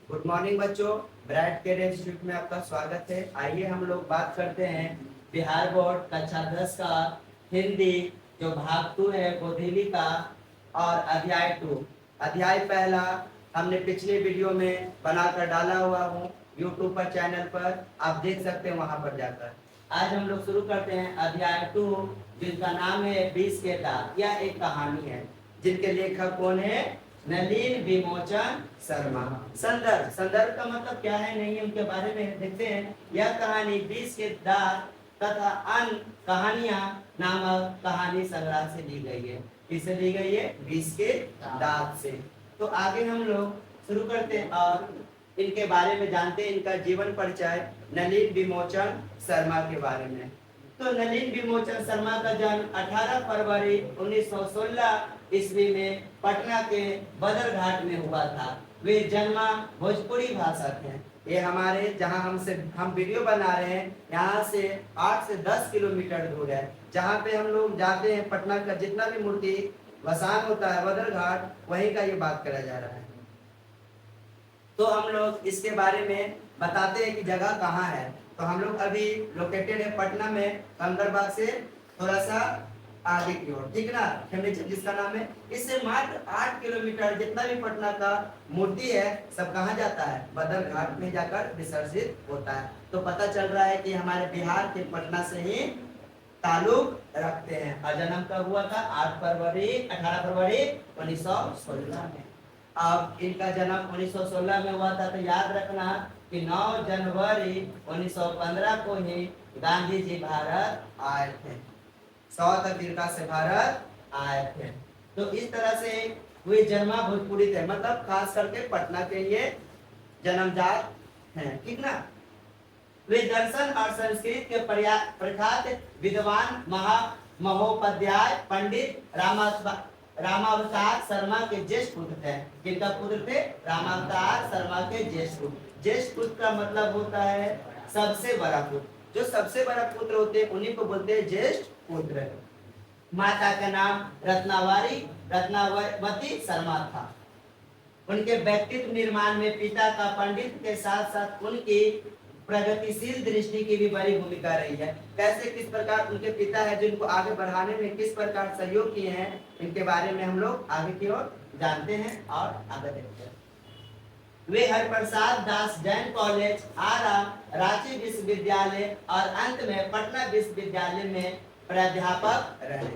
Good morning बच्चों। Bright career institute में आपका स्वागत है। आइए हम लोग बात करते हैं बिहार बोर्ड कक्षा 10 का हिंदी जो भाग 2 है गोधेली का और अध्याय 2 अध्याय पहला हमने पिछले वीडियो में बनाकर डाला हुआ हूँ यूट्यूब पर चैनल पर, आप देख सकते हैं वहां पर जाकर। आज हम लोग शुरू करते हैं अध्याय 2 जिसका नाम है 20 के दांत। यह एक कहानी है जिनके लेखक कौन है? नलिन विमोचन शर्मा। संदर्भ, संदर्भ का मतलब क्या है नहीं है उनके बारे में देखते हैं। यह कहानी 20 के दांत तथा अन्य कहानियां नामक कहानी संग्रह से ली गई है। किससे ली गई है? 20 के दांत से। तो आगे हम लोग शुरू करते हैं और इनके बारे में जानते हैं, इनका जीवन परिचय नलिन विमोचन शर्मा के बारे में। तो नलिन विमोचन शर्मा का जन्म 18 फरवरी 1916 ईस्वी में पटना के बदरघाट में हुआ था। वे जन्मा भोजपुरी भाषा थे। ये हमारे जहां हम वीडियो बना रहे हैं यहाँ से 8 से 10 किलोमीटर दूर है। जहाँ पे हम लोग जाते हैं पटना का जितना भी मूर्ति वसान होता है बदरघाट, वहीं का ये बात करा जा रहा है। तो हम लोग इसके बारे में बताते हैं कि जगह कहाँ है। तो हम लोग अभी लोकेटेड है पटना में कंकरबाग से थोड़ा सा आगे की ओर, ठीक ना, जिसका नाम है। इससे मात्र 8 किलोमीटर जितना भी पटना का मूर्ति है सब कहाँ जाता है? बदरघाट में जाकर विसर्जित होता है। तो पता चल रहा है कि हमारे बिहार के पटना से ही ताल्लुक रखते हैं। और जन्म कब हुआ था? 18 फरवरी 1916 में। अब इनका जन्म 1916 में हुआ था। तो याद रखना कि 9 जनवरी 1915 को ही गांधी जी भारत आए थे। साउथ अफ्रीका से भारत आए थे। तो इस तरह से वे जन्मा भोजपुरी थे, मतलब खास करके पटना के ये जन्मजात हैं, ठीक ना। वे दर्शन और संस्कृत के प्रख्यात विद्वान महोपाध्याय पंडित रामावतार शर्मा के ज्येष्ठ पुत्र थे। किनका पुत्र थे? रामावतार शर्मा के ज्येष्ठ पुत्र। ज्येष्ठ पुत्र का मतलब होता है सबसे बड़ा पुत्र। जो सबसे बड़ा पुत्र होते हैं उन्हीं को बोलते हैं ज्येष्ठ पुत्र। माता का नाम रत्नावती शर्मा था। उनके व्यक्तित्व निर्माण में पिता का पंडित के साथ साथ उनकी प्रगतिशील दृष्टि की भी बड़ी भूमिका रही है। कैसे, किस प्रकार उनके पिता है जो इनको आगे बढ़ाने में किस प्रकार सहयोग किए हैं, इनके बारे में हम लोग आगे की ओर जानते हैं और आगे देखते हैं। वे हरप्रसाद दास जैन कॉलेज, आरा, रांची विश्वविद्यालय और अंत में पटना विश्वविद्यालय में प्राध्यापक रहे।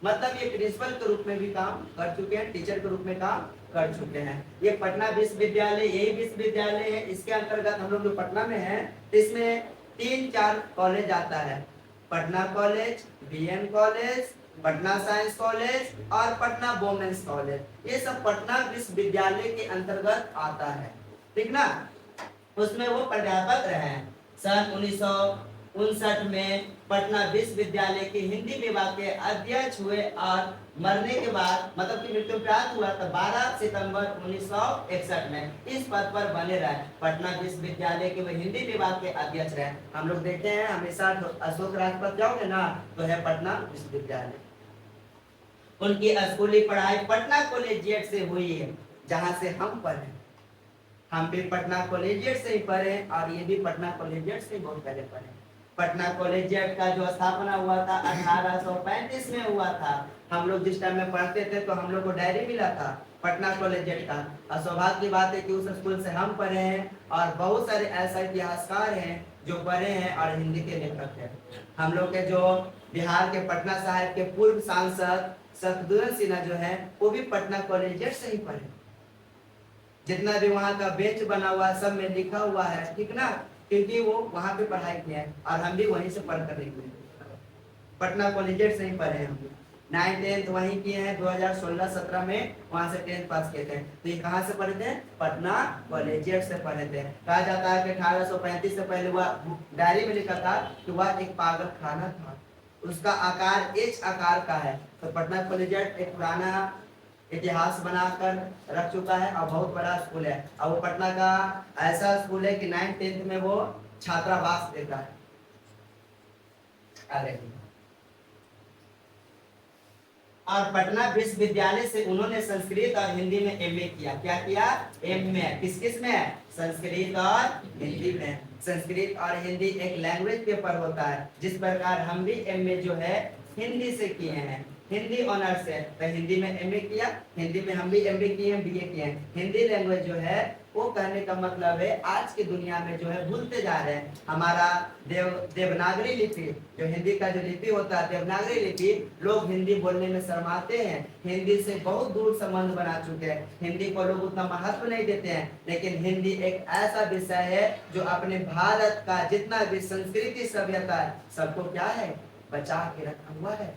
मतलब ये प्रिंसिपल के रूप में भी काम कर चुके हैं, टीचर के रूप में काम कर चुके हैं। ये पटना विश्वविद्यालय यही विश्वविद्यालय है, इसके अंतर्गत हम लोग जो पटना में है इसमें 3-4 कॉलेज आता है। Patna college, BN college, Patna science college और पटना वोमेंस कॉलेज। ये सब पटना विश्वविद्यालय के अंतर्गत आता है, ठीक ना। उसमें वो प्राध्यापक रहे हैं। सन 1959 में पटना विश्वविद्यालय के हिंदी विभाग के अध्यक्ष हुए और मरने के बाद मतलब कि मृत्यु प्राप्त हुआ तो 12 सितंबर 1961 में इस पद पर बने रहे। पटना विश्वविद्यालय के वे हिंदी विभाग के अध्यक्ष रहे। हम लोग देखते हैं हमेशा अशोक राजपथ जाओगे ना तो है पटना विश्वविद्यालय। उनकी स्कूली पढ़ाई पटना कॉलेजिएट से हुई है जहां से हम पढ़े। हम भी पटना कॉलेजिएट से ही पढ़े और ये भी पटना कॉलेजिएट से बहुत पहले पढ़े। पटना कॉलेजिएट का जो स्थापना हुआ था 1835 में हुआ था। हम लोग जिस टाइम में पढ़ते थे तो हम लोग को डायरी मिला था पटना कॉलेजिएट का। और सौभाग्य की बात है कि उस स्कूल से हम पढ़े हैं और बहुत सारे ऐसे इतिहासकार हैं जो पढ़े हैं और हिंदी के लेखक हैं। हम लोग के जो बिहार के पटना साहिब के पूर्व सांसद सतदुर्न सिन्हा जो है वो भी पटना कॉलेजिएट से ही पढ़े। जितना भी वहाँ का बेंच बना हुआ है सब में लिखा हुआ है, ठीक ना, क्योंकि वो वहाँ पे पढ़ाई किए हैं और हम भी वहीं से पढ़ कर निकले। पटना कॉलेजिएट से ही पढ़े हैं। हम 9th 10th वहीं किए हैं। 2016-17 में वहाँ से 10th पास किए थे। तो ये कहाँ से पढ़े थे? पटना कॉलेजिएट से पढ़े थे। कहा जाता है कि 1835 से पहले वह डायरी में लिखा था कि वह एक पागल खाना था। उसका आकार H आकार का है। तो पटना कॉलेजिएट एक पुराना इतिहास बनाकर रख चुका है और बहुत बड़ा स्कूल है। और वो पटना का ऐसा स्कूल है कि 9th 10th में वो छात्रावास देता है। और पटना विश्वविद्यालय से उन्होंने संस्कृत और हिंदी में एमए किया। क्या किया? एमए। किस किस में? संस्कृत और हिंदी में। संस्कृत और हिंदी एक लैंग्वेज पेपर होता है, जिस प्रकार हम भी एमए जो है हिंदी से किए हैं, हिंदी ऑनर्स है, तो हिंदी में एमए किया, हिंदी में हम भी एमए किए हैं, बीए किए हैं। हिंदी लैंग्वेज जो है वो कहने का मतलब है आज की दुनिया में जो है भूलते जा रहे हैं। हमारा देवनागरी लिपि, जो हिंदी का जो लिपि होता है देवनागरी लिपि, लोग हिंदी बोलने में शर्माते हैं, हिंदी से बहुत दूर संबंध बना चुके हैं, हिंदी को लोग उतना महत्व नहीं देते हैं। लेकिन हिंदी एक ऐसा विषय है जो अपने भारत का जितना भी संस्कृति सभ्यता है सबको क्या है, बचा के रखा हुआ है।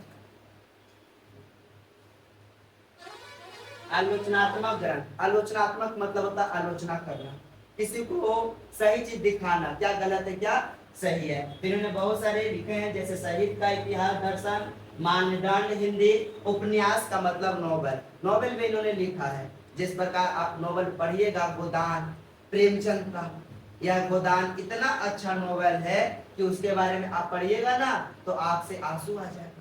आलोचनात्मक ग्रंथ, आलोचनात्मक मतलब होता है आलोचना करना, किसी को सही चीज दिखाना, क्या गलत है क्या सही है। फिर इन्होंने बहुत सारे लिखे हैं, जैसे साहित्य का इतिहास, दर्शन, मानदंड, हिंदी, उपन्यास का मतलब नोवेल, नोवेल में इन्होंने लिखा है। जिस प्रकार आप नोवेल पढ़िएगा गोदान प्रेमचंद का, यह गोदान इतना अच्छा नोवेल है कि उसके बारे में आप पढ़िएगा ना तो आंख से आंसू आ जाएगा।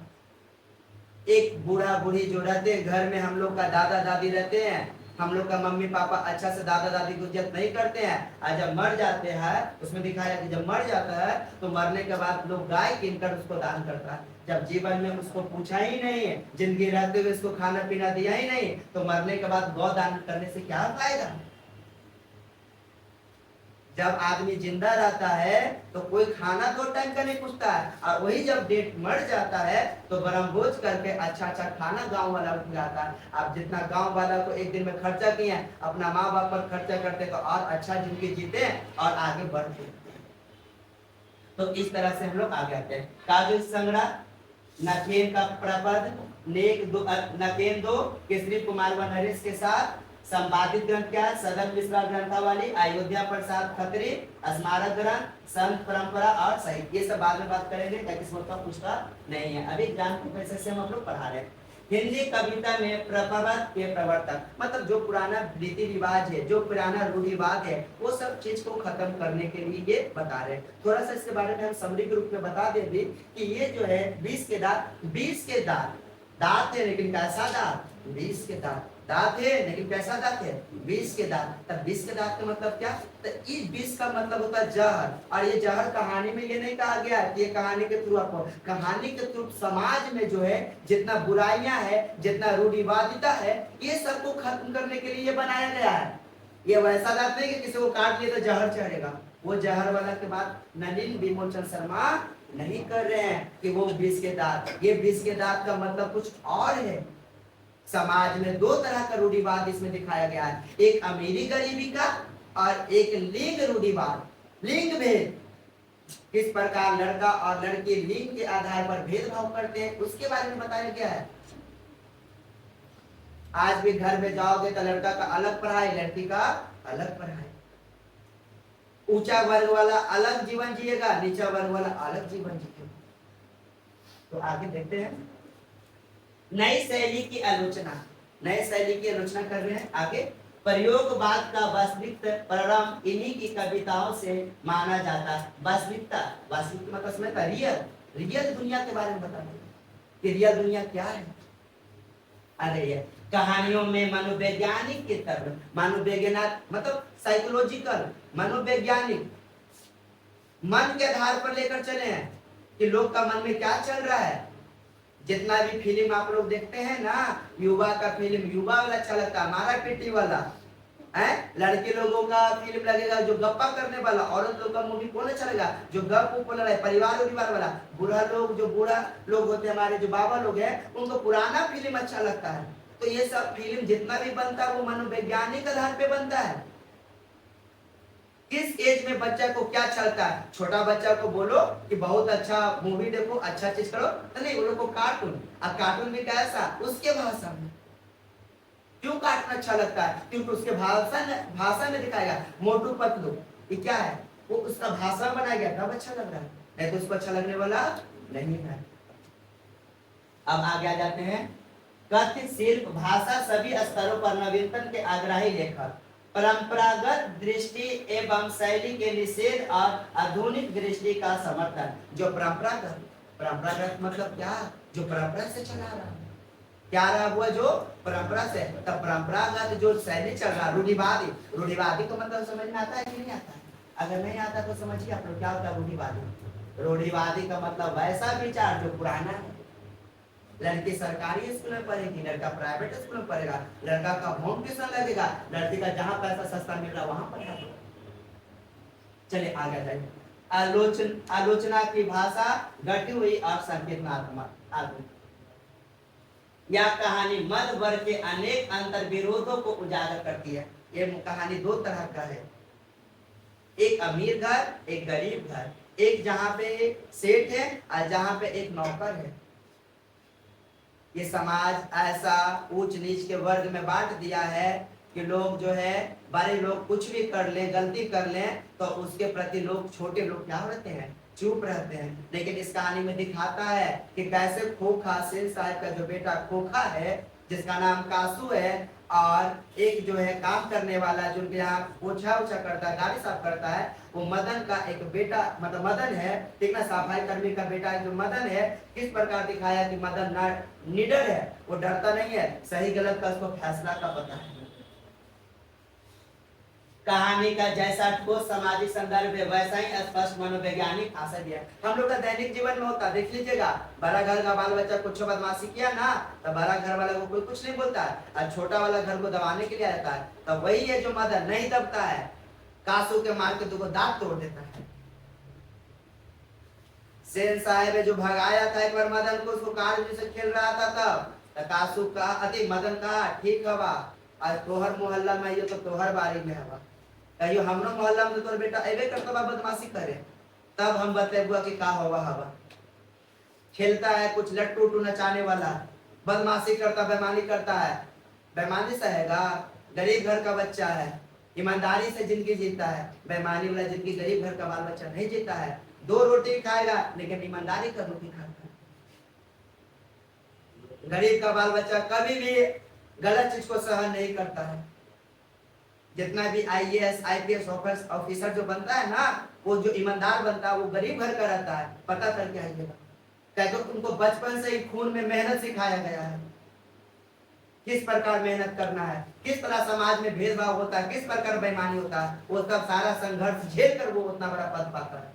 एक बूढ़ा बूढ़ी जो रहते हैं घर में, हम लोग का दादा दादी रहते हैं, हम लोग का मम्मी पापा अच्छा से दादा दादी को इज्जत नहीं करते हैं, और जब मर जाते हैं उसमें दिखाया कि जब मर जाता है तो मरने के बाद लोग गाय कीनकर उसको दान करता है। जब जीवन में उसको पूछा ही नहीं है, जिंदगी रहते हुए उसको खाना पीना दिया ही नहीं, तो मरने के बाद गौ दान करने से क्या फायदा। जब आदमी जिंदा रहता है तो कोई खाना 2 टाइम का नहीं पूछता है, और वही जब डेट मर जाता है तो ब्रह्मभोज करके अच्छा अच्छा खाना गांव वाला को खिलाता है। आप जितना गांव वाला को एक दिन में खर्चा किए अपना माँ बाप पर खर्चा करते तो और अच्छा जिंदगी जीते और आगे बढ़ते। तो इस तरह से हम लोग आगे आते हैं। काव्य संग्रह, नखेन का प्रपद, नकेन 2 केसरी कुमार व नरेश के साथ। संपादित ग्रंथ क्या है? सदन मिश्रा ग्रंथावली, अयोध्या प्रसाद खत्री, स्मारक ग्रंथ, संत परंपरा और साहित्य। ये सब बाद में बात करेंगे, ताकि इसका पूछता नहीं है, अभी ज्ञान को पैसे से हम लोग पढ़ा रहे हैं। हिंदी कविता में प्रपद के प्रवर्तक, मतलब जो पुराना रीति रिवाज है, जो पुराना रूढ़िवाद है, वो सब चीज को खत्म करने के लिए ये बता रहे हैं। थोड़ा सा इसके बारे में हम समरी के रूप में बता देंगे कि ये जो है 20 के दांत, दांत है लेकिन कैसा दांत? 20 के दांत है लेकिन कैसा दांत है? 20 के दांत। तब 20 के दांत का मतलब क्या? तो इस 20 का मतलब होता है जहर, और ये जहर कहानी में ये नहीं कहा गया कि ये कहानी के थ्रू आपको, कहानी के थ्रू समाज में जो है जितना बुराइयां है, जितना रूढ़िवादिता है, ये सबको खत्म करने के लिए बनाया गया है। ये वैसा दांत नहीं कि किसी को काट लिए तो जहर चढ़ेगा, वो जहर वाला के बाद नलिन विमोचन शर्मा नहीं कर रहे हैं कि वो 20 के दांत। ये 20 के दांत का मतलब कुछ और है। समाज में 2 तरह का रूढ़िवाद इसमें दिखाया गया है, एक अमीरी गरीबी का और एक लिंग रूढ़िवाद, लिंग भेद, किस प्रकार लड़का और लड़की लिंग के आधार पर भेदभाव करते हैं उसके बारे में बताया गया है। आज भी घर में जाओगे तो लड़का का अलग पढ़ाई, लड़की का अलग पढ़ाई, ऊंचा वर्ग वाला अलग जीवन जिएगा, नीचा वर्ग वाला अलग जीवन जिएगा। तो आगे देखते हैं, नई शैली की आलोचना, नई शैली की आलोचना कर रहे हैं आगे। प्रयोगवाद का वास्तविक प्रारंभ इन्हीं की कविताओं से माना जाता है। वास्तविकता, वास्तविक मतलब समझता, रियल दुनिया के बारे में बताते कि रियल दुनिया क्या है। अरे ये कहानियों में मनोवैज्ञानिक के तरफ, मनोवैज्ञानिक मतलब साइकोलॉजिकल, मनोवैज्ञानिक मन के आधार पर लेकर चले हैं कि लोग का मन में क्या चल रहा है। जितना भी फिल्म आप लोग देखते हैं ना, युवा का फिल्म, युवा वाला अच्छा लगता है, मारा पीटी वाला है। लड़के लोगों का फिल्म लगेगा जो गप्पा करने वाला, औरत लोग का मूवी कौन अच्छा लगेगा? जो गप उप वाला है, परिवार वाला। बूढ़ा लोग, जो बूढ़ा लोग होते हैं हमारे जो बाबा लोग हैं, उनको पुराना फिल्म अच्छा लगता है। तो ये सब फिल्म जितना भी बनता है वो मनोवैज्ञानिक आधार पे बनता है। किस एज में बच्चा को क्या चलता है। छोटा बच्चा को बोलो कि बहुत अच्छा मूवी देखो, अच्छा चीज करो, तो नहीं, वो लोग को कार्टून, और कार्टून भी कैसा? उसके भाषा में। क्यों कार्टून अच्छा लगता है? क्योंकि उसके भाषा में दिखाएगा। मोटू पतलू ये क्या है? वो उसका भाषा बनाया गया तब अच्छा लग रहा है, नहीं तो उसको अच्छा लगने वाला नहीं है। अब आगे आ जाते हैं, कथ्य शिल्प भाषा सभी स्तरों पर नवीनतम के आग्रही लेखक, परंपरागत दृष्टि एवं शैली के निषेध और आधुनिक दृष्टि का समर्थन। जो परंपरागत मतलब क्या? जो परंपरा से चला रहा है, क्या रहा हुआ जो परंपरा से, तब परंपरागत जो शैली चल रहा, रूढ़िवादी, रूढ़िवादी का मतलब समझ में आता है कि नहीं आता है? अगर नहीं आता तो समझिए आप लोग क्या होता है रूढ़िवादी। रूढ़िवादी का मतलब वैसा विचार जो पुराना है। लड़की सरकारी स्कूल में पढ़ेगी, लड़का प्राइवेट स्कूल में पढ़ेगा, लड़का का होम ट्यूशन लगेगा, लड़की का जहां पैसा सस्ता मिल रहा वहां पढ़ा दो। चलिए आगे जाइए। आलोचना की भाषा घटी हुई और संकेतनात्मक। यह कहानी मध्य वर्ग के अनेक अंतर विरोधों को उजागर करती है। ये कहानी दो तरह का है, एक अमीर घर, एक गरीब घर, एक जहां पे सेठ है और जहां पे एक नौकर है। ये समाज ऐसा ऊंच नीच के वर्ग में बांट दिया है कि लोग जो है, बड़े लोग कुछ भी कर लें, गलती कर लें, तो उसके प्रति लोग, छोटे लोग क्या रहते हैं, चुप रहते हैं। लेकिन इस कहानी में दिखाता है कि कैसे खोखा, सेठ साहब का जो बेटा खोखा है, जिसका नाम कासू है, और एक जो है काम करने वाला जो उनके यहाँ पोछा उछा करता है, गाड़ी साफ करता है, वो मदन का एक बेटा, मतलब मदन है, ठीक ना, सफाई कर्मी का बेटा जो मदन है। किस प्रकार दिखाया कि मदन निडर है, वो डरता नहीं है, सही गलत का उसको फैसला का पता है। कहानी का जैसा ठोस सामाजिक संदर्भ है, वैसा ही स्पष्ट मनोवैज्ञानिक आशय भी है। हम लोग का दैनिक जीवन में होता, देख लीजिएगा, बड़ा घर का बाल बच्चा कुछ बदमाशी किया ना, तो बड़ा घर वाला को कोई कुछ नहीं बोलता है, और छोटा वाला घर को दबाने के लिए आता है। तो वही है जो मदन नहीं दबता है, कासू के मार के दो दांत तोड़ देता है। सेन साहब जो भगाया था एक बार मदन को, उसको कार से खेल रहा था, तब कासू का अति मदन का ठीक हवा, आज तोहर मोहल्ला में आइयो तो तोहर बारी में हवा, कहियो हमरो मोहल्ला में तोर बेटा एबे करता बा बदमाशी करे, तब हम बतेबुआ कि का हवा हवा। खेलता है कुछ लट्टू उट्टू नचाने वाला, बदमाशी करता, बेईमानी करता है, बेईमानी सहेगा, गरीब घर का बच्चा है, ईमानदारी से जिंदगी जीता है। बेईमानी वाला जिंदगी गरीब घर का बाल बच्चा नहीं जीता है, दो रोटी खाएगा लेकिन ईमानदारी का रोटी खाता है। गरीब का बाल बच्चा कभी भी गलत चीज को सहन नहीं करता है। जितना भी आईएएस आईपीएस ऑफिसर जो बनता है ना, वो जो ईमानदार बनता है वो गरीब घर का रहता है, पता करके आइएगा। क्या उनको बचपन से ही खून में मेहनत सिखाया गया है, किस प्रकार मेहनत करना है, किस तरह समाज में भेदभाव होता है, किस प्रकार बेईमानी होता है, वो सब सारा संघर्ष झेल कर वो उतना बड़ा पद पाता है।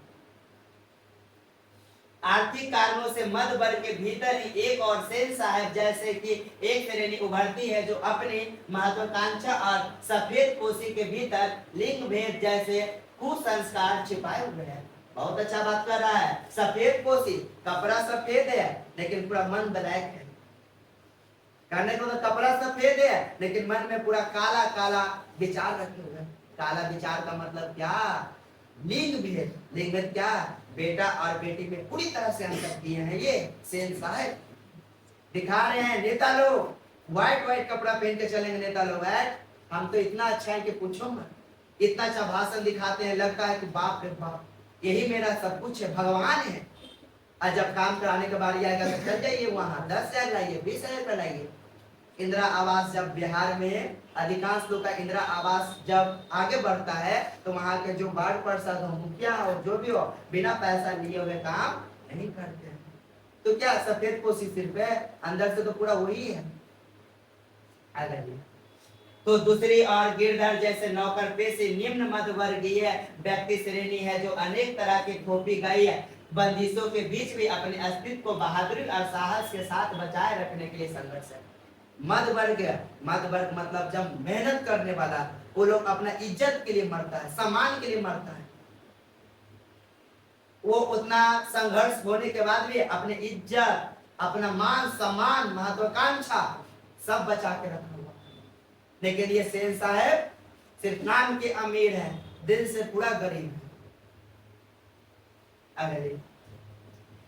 आर्थिक कारणों से मध्य वर्ग के भीतर ही एक और सेन साहब जैसे कि एक श्रेणी उभरती है जो अपनी महत्वाकांक्षा और सफेद पोशी के भीतर लिंग भेद जैसे कुसंस्कार छिपाए हुए हैं। बहुत अच्छा बात कर रहा है, सफेद पोशी, कपड़ा सफेद है लेकिन पूरा मन ब्लैक है। कहने को तो कपड़ा सफेद है लेकिन मन में पूरा काला काला विचार रखे हुए। काला विचार का मतलब क्या, लिंग भेद। लिंग भेद क्या, बेटा और बेटी में पूरी तरह से अंतर किए हैं ये सेन साहब। दिखा रहे हैं नेता लोग व्हाइट व्हाइट कपड़ा पहन के चलेंगे, नेता लोग है, हम तो इतना अच्छा है कि पूछो मत, इतना अच्छा भाषण दिखाते हैं, लगता है कि बाप रे बाप यही मेरा सब कुछ है, भगवान है। और जब काम कराने के बारी आएगा तो चल जाइए वहां 10,000 लाइए, 20,000 का लाइए। इंदिरा आवास जब बिहार में अधिकांश लोग का इंदिरा आवास जब आगे बढ़ता है तो वहां के जो वार्ड पार्षद हो, मुखिया हो, जो भी हो, बिना पैसा लिए हुए काम नहीं करते हैं। तो क्या सफेद पोशी सिर्फ है, अंदर से तो पूरा वही है। तो दूसरी और गिरधर जैसे नौकर पेशे निम्न मध्य वर्गीय व्यक्ति श्रेणी है जो अनेक तरह की थोपी गई है बंदिशों के बीच भी अपने अस्तित्व को बहादुरी और साहस के साथ बचाए रखने के लिए संघर्ष है। मध्य वर्ग मतलब जब मेहनत करने वाला, वो लोग अपना इज्जत के लिए मरता है, सम्मान के लिए मरता है। वो उतना संघर्ष होने के बाद भी अपने इज्जत, अपना मान सम्मान, महत्वाकांक्षा सब बचा के रखा हुआ। लेकिन ये सेन साहब सिर्फ नाम के अमीर हैं, दिल से पूरा गरीब है। अगर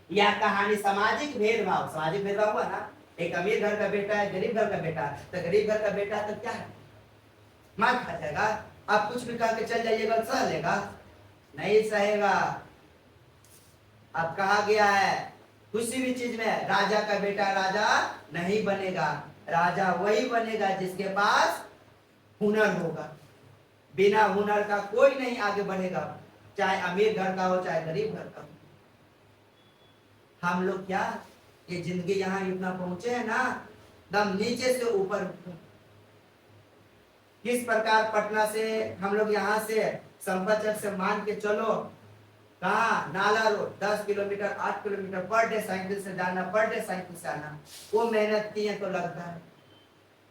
यह कहानी सामाजिक भेदभाव हुआ ना, एक अमीर घर का बेटा है, गरीब घर का बेटा है, तो गरीब घर का बेटा है तो क्या है, मार खा जाएगा। आप कुछ भी कह के चल जाइएगा, सह लेगा? नहीं सहेगा। अब कहा गया है किसी भी चीज में राजा का बेटा राजा नहीं बनेगा, राजा वही बनेगा जिसके पास हुनर होगा। बिना हुनर का कोई नहीं आगे बढ़ेगा, चाहे अमीर घर का हो चाहे गरीब घर का हो। हम लोग क्या ये जिंदगी यहाँ इतना पहुंचे हैं ना, दम नीचे से ऊपर। किस प्रकार पटना से हम लोग यहाँ से संपतचक से मान के चलो कहा नाला road 10 kilometre 8 kilometre per day cycle से जाना, पर डे साइकिल से आना, वो मेहनत की है तो लगता है।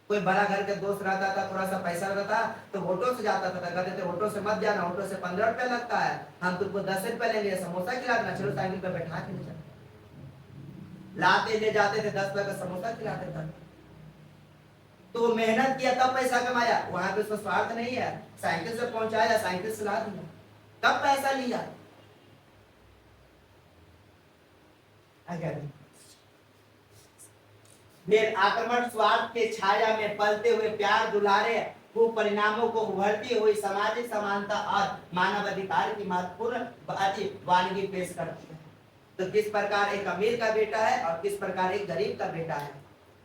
कोई बड़ा घर के दोस्त रहता था, थोड़ा सा पैसा रहता तो ऑटो से जाता था, कहते थे ऑटो से मत जाना, ऑटो से 15 रुपया लगता है, हम तुमको 10 रुपया लेंगे, समोसा खिला देना, चलो साइकिल पे बैठा के ले जाते, लाते ले जाते थे 10 रुपया का समोसा खिलाते थे। तो मेहनत किया तब पैसा कमाया, वहां पे उसका स्वार्थ नहीं है, साइकिल से पहुंचाया, साइकिल से ला दिया, तब पैसा लिया। फिर आक्रमण स्वार्थ के छाया में पलते हुए प्यार दुलारे खूब परिणामों को उभरती हुई सामाजिक समानता और मानव अधिकार की महत्वपूर्ण वानगी पेश करती है। तो किस प्रकार एक अमीर का बेटा है और किस प्रकार एक गरीब का बेटा है।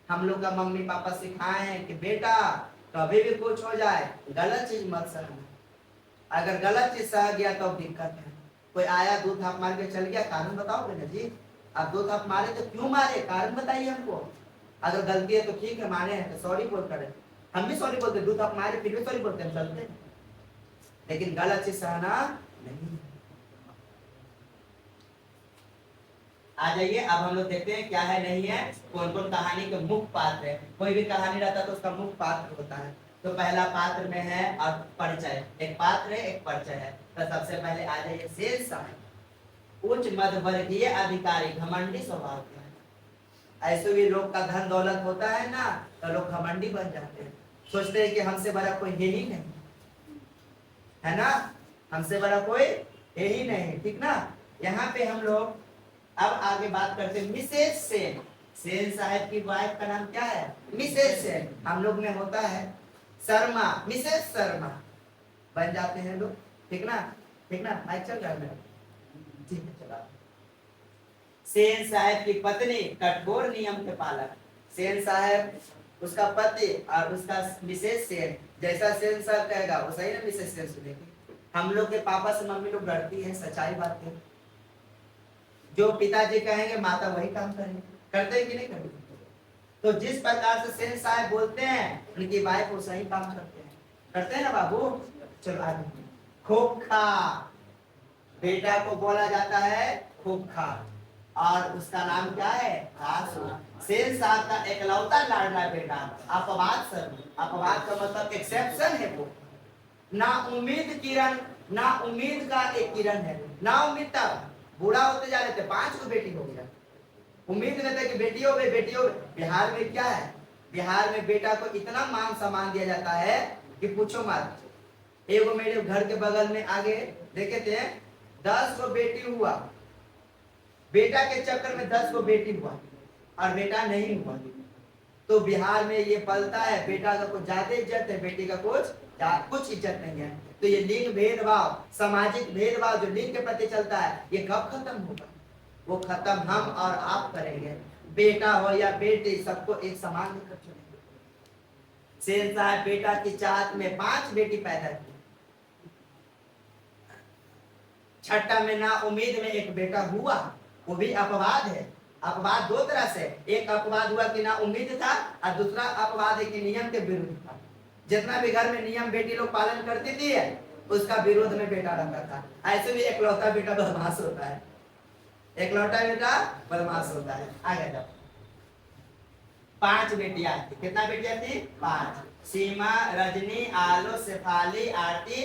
हम लोग का मम्मी पापा सिखाए हैं कि बेटा कभी भी कुछ हो जाए गलत चीज मत सहना, अगर गलत चीज सह गया तो दिक्कत है। कोई आया दूध हाथ मार के चल गया, कारण बताओगे ना जी, आप दूध हाथ मारे तो क्यों मारे, कारण बताइए हमको। अगर गलती है तो ठीक है, माने हैं तो सॉरी बोल कर, हम भी सॉरी बोलते, दूध आप मारे फिर भी सॉरी बोलते हैं, चलते हैं, लेकिन गलत चीज सहना नहीं। आ जाइए अब हम लोग देखते हैं क्या है नहीं है, कौन कौन कहानी के मुख्य पात्र है। कोई भी कहानी रहता है तो उसका मुख्य पात्र होता है। तो पहला पात्र में है और परिचय, एक पात्र है एक परिचय है। तो सबसे पहले आ जाइए शेर साहब, उच्च मध्यवर्गीय अधिकारी, घमंडी स्वभाव के हैं। ऐसे भी लोग का धन दौलत होता है ना तो लोग घमंडी बन जाते हैं, सोचते हैं कि हमसे बड़ा कोई है ही नहीं, है ना, हमसे बड़ा कोई है ही नहीं, ठीक ना। यहाँ पे हम लोग अब आगे बात करते हैं मिसेज सेन। सेन साहब की वाइफ का नाम क्या है, मिसेज सेन। हम लोग में होता है शर्मा, मिसेज शर्मा बन जाते हैं लोग, ठीक ना, ठीक ना, माइक चल रहा है, ठीक है चला। सेन साहब की पत्नी कठोर नियम के पालक। सेन साहब उसका पति और उसका मिसेज सेन, जैसा सेन साहब कहेगा वो सही ना मिसेज सेन सुनेगी। हम लोग के पापा से मम्मी लोग डरती है, सच्चाई बात है, जो पिताजी कहेंगे माता वही काम करेंगे, करते हैं कि नहीं करते। तो जिस प्रकार से सेन साहब बोलते हैं उनकी वाइफ वो सही काम करते हैं ना बाबू। चलो आगे। खोखा, बेटा को बोला जाता है खोखा और उसका नाम क्या है, आंसू। सेन साहब का एकलौता लाडला बेटा, अपवाद सर, अपवाद का मतलब एक्सेप्शन है वो, ना उम्मीद किरण, ना उम्मीद का एक किरण है, ना उम्मीद तक बूढ़ा होते जा रहे थे, 5 को बेटी हो गया, उम्मीद नहीं था कि बेटी हो गई, बेटी हो गई। बिहार में क्या है, बिहार में बेटा को इतना मान सम्मान दिया जाता है कि पूछो मत। एगो मेरे घर के बगल में आगे देखे थे 10 को बेटी हुआ, बेटा के चक्कर में 10 को बेटी हुआ और बेटा नहीं हुआ। तो बिहार में ये पलता है, बेटा का कुछ ज्यादा इज्जत है, बेटी का कुछ इज्जत नहीं है। तो ये लिंग भेदभाव, सामाजिक भेदभाव जो लिंग के प्रति चलता है, ये कब खत्म होगा, वो खत्म हम और आप करेंगे। बेटा हो या बेटी सबको एक समान लेकर चलेंगे। सेन साहब बेटा की चाहत में 5 बेटी पैदा की, छठा में ना उम्मीद में एक बेटा हुआ, वो भी अपवाद है। अपवाद 2 तरह से, एक अपवाद हुआ कि ना उम्मीद था और दूसरा अपवाद है कि नियम के विरुद्ध था। जितना भी घर में नियम बेटी लोग पालन करती थी उसका विरोध में बेटा रहता था। ऐसे भी एकलौता बेटा बदमाश होता है, एकलौता बेटा बदमाश होता है। आगे जाओ। 5 बेटियां थी, कितना बेटियां थी, 5। सीमा, रजनी, आलो, शेफाली, आरती,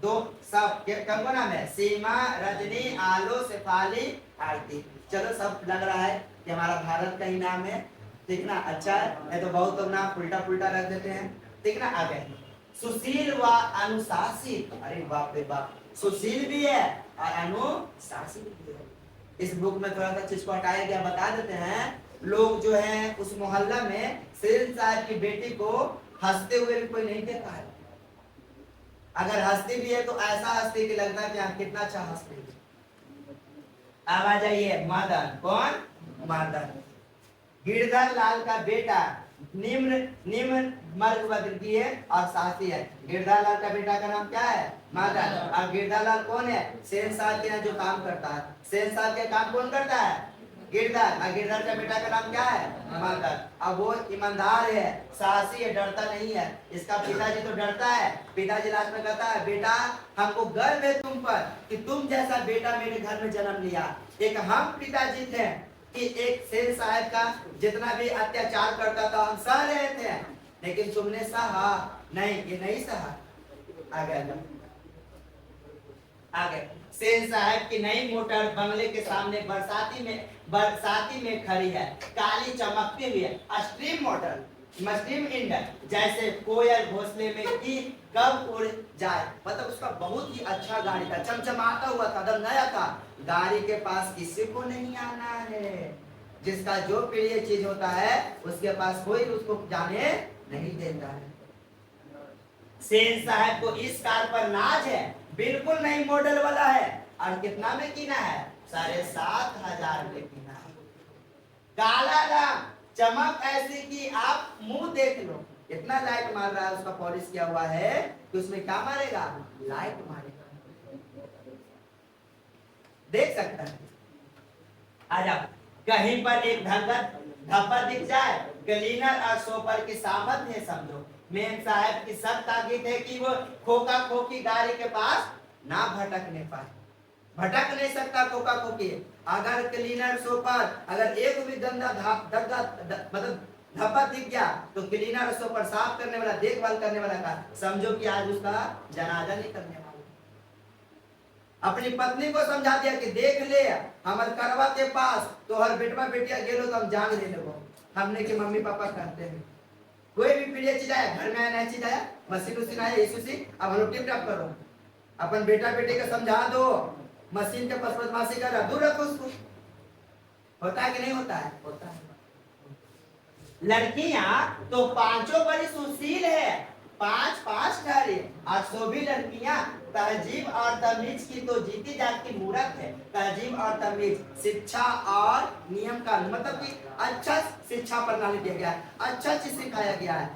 2 सब कम को नाम है, सीमा, रजनी, आलो, शेफाली, आरती। चलो सब लग रहा है कि हमारा भारत का ही नाम है, ठीक ना, अच्छा है, नहीं तो बहुत लोग नाम उल्टा पुल्टा रख देते हैं, ठीक ना। आगे सुशील व अनुशासित, अरे बाप रे बाप, सुशील भी है और अनुशासित भी है। इस बुक में थोड़ा सा चीज को हटाया गया, बता देते हैं। लोग जो है उस मोहल्ला में सेन साहब की बेटी को हंसते हुए भी कोई नहीं देखा है, अगर हंसती भी है तो ऐसा हंसती कि लगता है कि कितना अच्छा हंसती है। अब आ जाइए मदन, कौन, मदन गिरधर लाल का बेटा, निम्न वर्ग वर्गीय और साहसी है। गिरधर लाल का बेटा का नाम क्या है, मदन। और गिरधर लाल कौन है, सेन साहब के यहाँ जो काम करता है। सेन साहब के काम कौन करता है, गिरधर, और गिरधर का बेटा का नाम क्या है? हिमांकर। अब वो ईमानदार है, साहसी है, डरता नहीं है। इसका पिताजी तो डरता है। पिताजी लास्ट में कहता है, बेटा हमको गर्व है तुम पर कि तुम जैसा बेटा मेरे घर में जन्म लिया। एक हम पिताजी थे कि एक शेर साहब का जितना भी अत्याचार करता था हम सह रहे थे, लेकिन तुमने सहा नहीं, ये नहीं सहा। आगे शेर साहब की नई मोटर बंगले के सामने बरसाती में खड़ी है, काली चमकती हुई है। स्ट्रीम मोटर, मस्ट्रीम इंजन, जैसे कोयल घोंसले में कि कब उड़ जाए। मतलब उसका बहुत ही अच्छा गाड़ी था, चमचमाता हुआ था, एकदम नया था। गाड़ी के पास किसी को नहीं आना है। जिसका जो प्रिय चीज होता है उसके पास कोई उसको जाने नहीं देता है। शेर साहब को इस कार पर नाज है, बिल्कुल नई मॉडल वाला है। और कितना में किना है? 7,500 में किना है। काला रंग, चमक ऐसी कि आप मुंह देख लो। इतना लाइट मार रहा है, उसका पॉलिश किया हुआ है कि उसमें क्या मारेगा? लाइट मारेगा। देख सकता है। आ जाओ, कहीं पर एक धब्बा दिख जाए, क्लीनर और शॉपर की सामत है समझो। मेम साहब की सब ताकीद है कि वो खोका खोकी गाड़ी के पास ना भटकने पाए। भटक नहीं सकता खोका खोकी। अगर क्लीनर शॉपर अगर एक भी गंदा मतलब धब्बा दिख गया तो क्लीनर और शॉपर साफ करने वाला, देखभाल करने वाला का समझो कि आज उसका जनाजा नहीं करने वाला। अपनी पत्नी को समझा दिया कि देख ले हमारे करवा के पास तो हर बेटवा बेटिया गेलो तो हम जान ले लेगो। हमने के मम्मी पापा कहते हैं कोई भी प्रिय चीज आया, घर में आया नया चीज आया, मशीन उसीन आया, यीशु अब हम लोग टिप टॉप करो। अपन बेटा बेटी को समझा दो, मशीन के पास बदमाशी कर रहा, दूर रखो उसको। होता है कि नहीं होता है? होता है। लड़कियां तो पांचों बड़ी सुशील है, 5 ठहरी, और सो भी लड़कियां तहजीब और तमीज की तो जीती जाती मूरत है। तहजीब और तमीज, शिक्षा और नियम का मतलब कि अच्छा शिक्षा प्रणाली दिया गया है, अच्छा चीज सिखाया गया है।